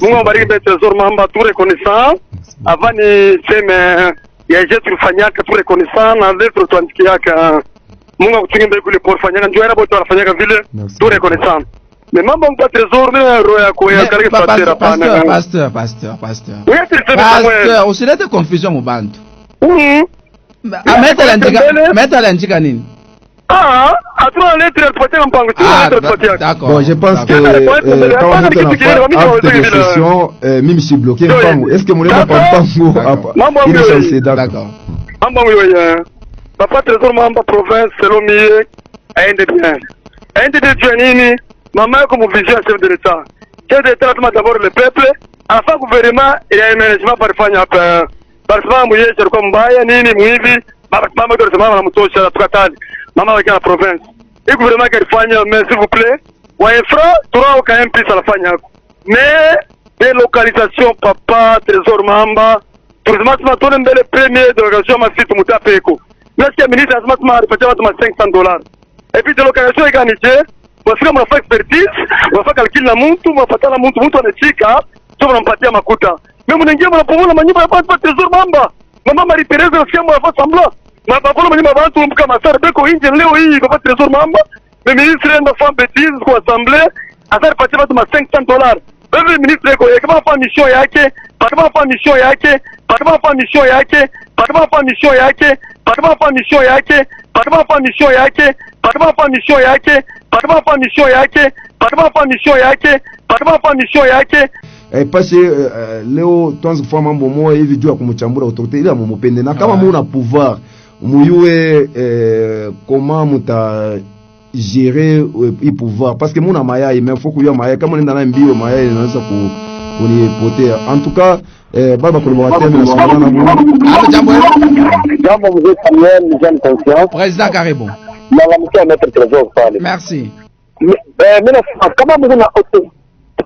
Mungu abariki mbele Trésor Mamba tu reconnaissant. Avant ni sema ya je tulifanyaka tu reconnaissant na lettre tuandikiaka. Mungu akutunge mbele kule por fanyaka ndio era boto anafanyaka vile tu reconnaissant. Mais mambo mpa Trésor ni roho ya kwa kale fatera pana. Pasteur. Oui, pasteur, usilete confusion mubantu. Mettre l'anjika nini? Attends, lettre pote mpango. D'accord. Bon, je pense que quand on est en discussion, mimi si bloqué mpango. Est-ce que mon pas mpango? Il est censé d'accord. Mamba oui, papa Trésor Mamba province Selomie aende bien. Aende de nini? Maman comme vision chef de l'État. Chef de l'État d'abord le peuple, enfin gouvernement et un management par fanya Barcelona mwenyewe alikuwa mbaya nini mwivi mama ndio sema mtosha tukatali mama wake na province hii gouvernement kalifanya mais s'il vous plaît wa infra toi au MP ça la fanya mais délocalisation papa Trésor Mamba tourisme tuna mbele premier délocalisation masitu mutapeko nasikia ministre anasema alipatia watu $500 et puis délocalisation ikanije parce que mnafanya expertise mnafanya calcul na mtu mnafatana mtu anachika sio mnampatia makuta. Mais mon ingia mnapomola manyumba ya pas Trésor Mamba. Mama Marie Thérèse nasikia mwa sambla. Mnapomola manyumba ya watu kama Sara Beko nje leo hii kwa Trésor Mamba. Le ministre ndio femme bêtise kwa assemblée. Asar patia watu $500. Le ministre kwa kama fa mission yake, kama fa mission yake, kama fa mission yake, kama fa mission yake, kama fa mission yake, kama fa mission yake, kama fa mission yake, kama fa mission yake, kama fa mission yake, kama fa mission yake. Parce leo tuanze kufanya mambo moja hivi juu ya kumchambura autorité ile amupende na kama muna pouvoir muyue comment muta gérer i pouvoir parce que muna mayai mais faut kujua mayai kama nenda na mbio mayai inaweza kunipotea en tout cas baba collaborateur na sokana na Mungu jambo mzee Samuel ni jeune conscience président Karibu na mkia maître Trésor pale merci mimi kama mzee na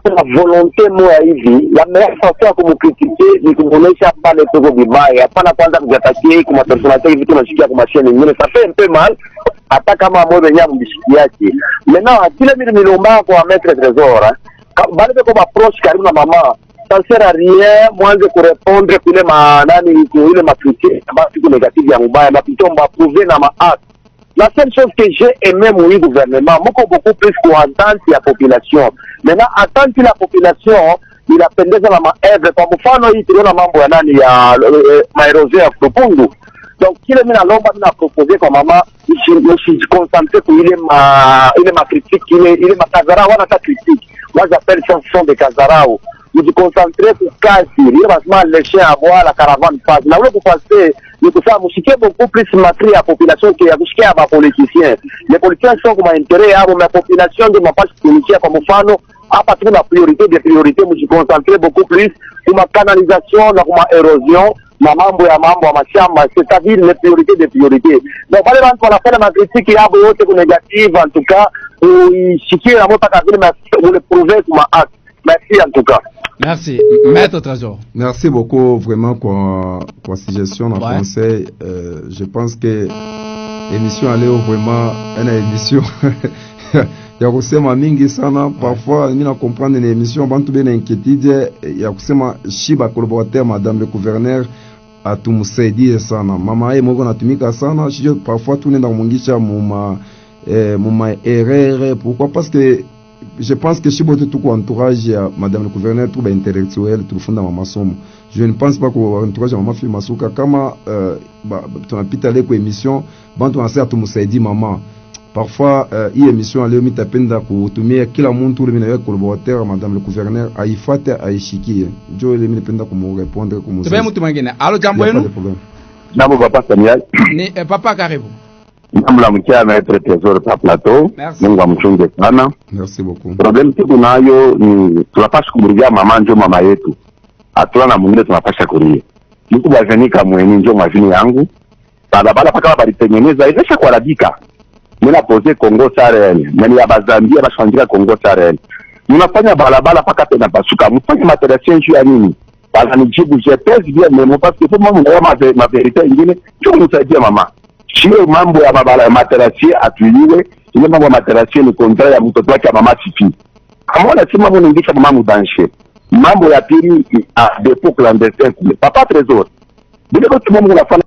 la volonté moja hivi la meilleure façon ya kumkritike ni kumuonesha pale tuko vibaya, hapana kwanza kujatakie kwa personality hivi tunashikia kwa machine nyingine ça fait un peu mal hata kama moyo wenyewe mbishikiaje. Maintenant kile mimi nilomba kwa maître Trésor bali kwa approach karibu na mama ça sert à rien mwanze ku répondre kule manani ile macritique basi ku négative ya mbaya na plutôt mba prouver na ma acte. La seule chose que j'ai aimé mon gouvernement, beaucoup plus qu'entendre la population. Maintenant, attendre la population, il a pendé dans ma œuvre. Kwa mfano hii tuliona mambo ya nani ya maerosio ya Kupungu. Donc kile mimi nalomba mimi na proposer kwa mama je concentrer sur ile ma critique ile makazara wana ta critique. Moi j'appelle ça sont des kazarao. Nous nous concentrer sur kazi, il va se lécher à boire la caravane passe. Là où vous passez, nous tout ça musiquer beaucoup plus matériel à la population que à les politiciens. Les politiciens sont comme intérêt à la population de ma page politique comme fano à partir de la priorité des priorités, nous nous concentrer beaucoup plus sur ma canalisation, sur ma érosion. Mambo ya mashamba, c'est-à-dire les priorités des priorités. Donc, par exemple, on a fait la critique qui a beaucoup négative, en tout cas, où il chiquait la moto à vous le prouver sur ma acte. Merci en tout cas. Merci. Maître Trésor. Merci beaucoup vraiment pour suggestion en conseil. Je pense que l'émission allait vraiment une émission. Ya kusema mingi sana parfois mimi na comprendre ni émission bantu bena inquiétude ya kusema shiba collaborateur madame le gouverneur atumsaidie sana mama yeye moko natumika sana sio parfois tunaenda kumungisha muma erreur pourquoi parce que je pense que Chibote tout entourage ya madame le gouverneur tout intellectuel tout funda mama somo. Je ne pense pas qu'on entourage mama fille masuka kama tunapita leko émission bantu wanasema tumusaidie mama. Parfois hii émission leo mitapenda kutumia kila mtu ule mimi collaborateur madame le gouverneur aifuate aishikie. Ndio ile mimi napenda kumrepondre kumuziki. Tubeye mtu mwingine. Alo jambo yenu? Jambo papa Samuel. Ni papa karibu. Namla mkia maître Trésor pa plateau. Mungu amchunge sana. Merci beaucoup. Problem tunayo ni tunapaswa kumrudia mama ndio mama yetu. Hatuna na mwingine tunapaswa kulia. Niko bavenika mweni ndio mavini yangu. Barabara paka balitengeneza ilesha kuharibika. Muna pose Congo Sarel. Meni ya Bazambia bashanjika Congo Sarel. Munafanya barabara paka tena basuka. Mfanye materialisation juu ya nini? Bala nijibu je pèse bien mais parce que faut mama na ma vérité ingine tu msaidia mama. Sio mambo ya mabala ya materasie atuiwe, ile mambo ya materasie ni kontra ya mtoto wake mama Tipi. Amona si mambo ningisha mama mudanshe. Mambo ya pili a depo clandestin. Papa Trésor. Bila kwa Mungu anafanya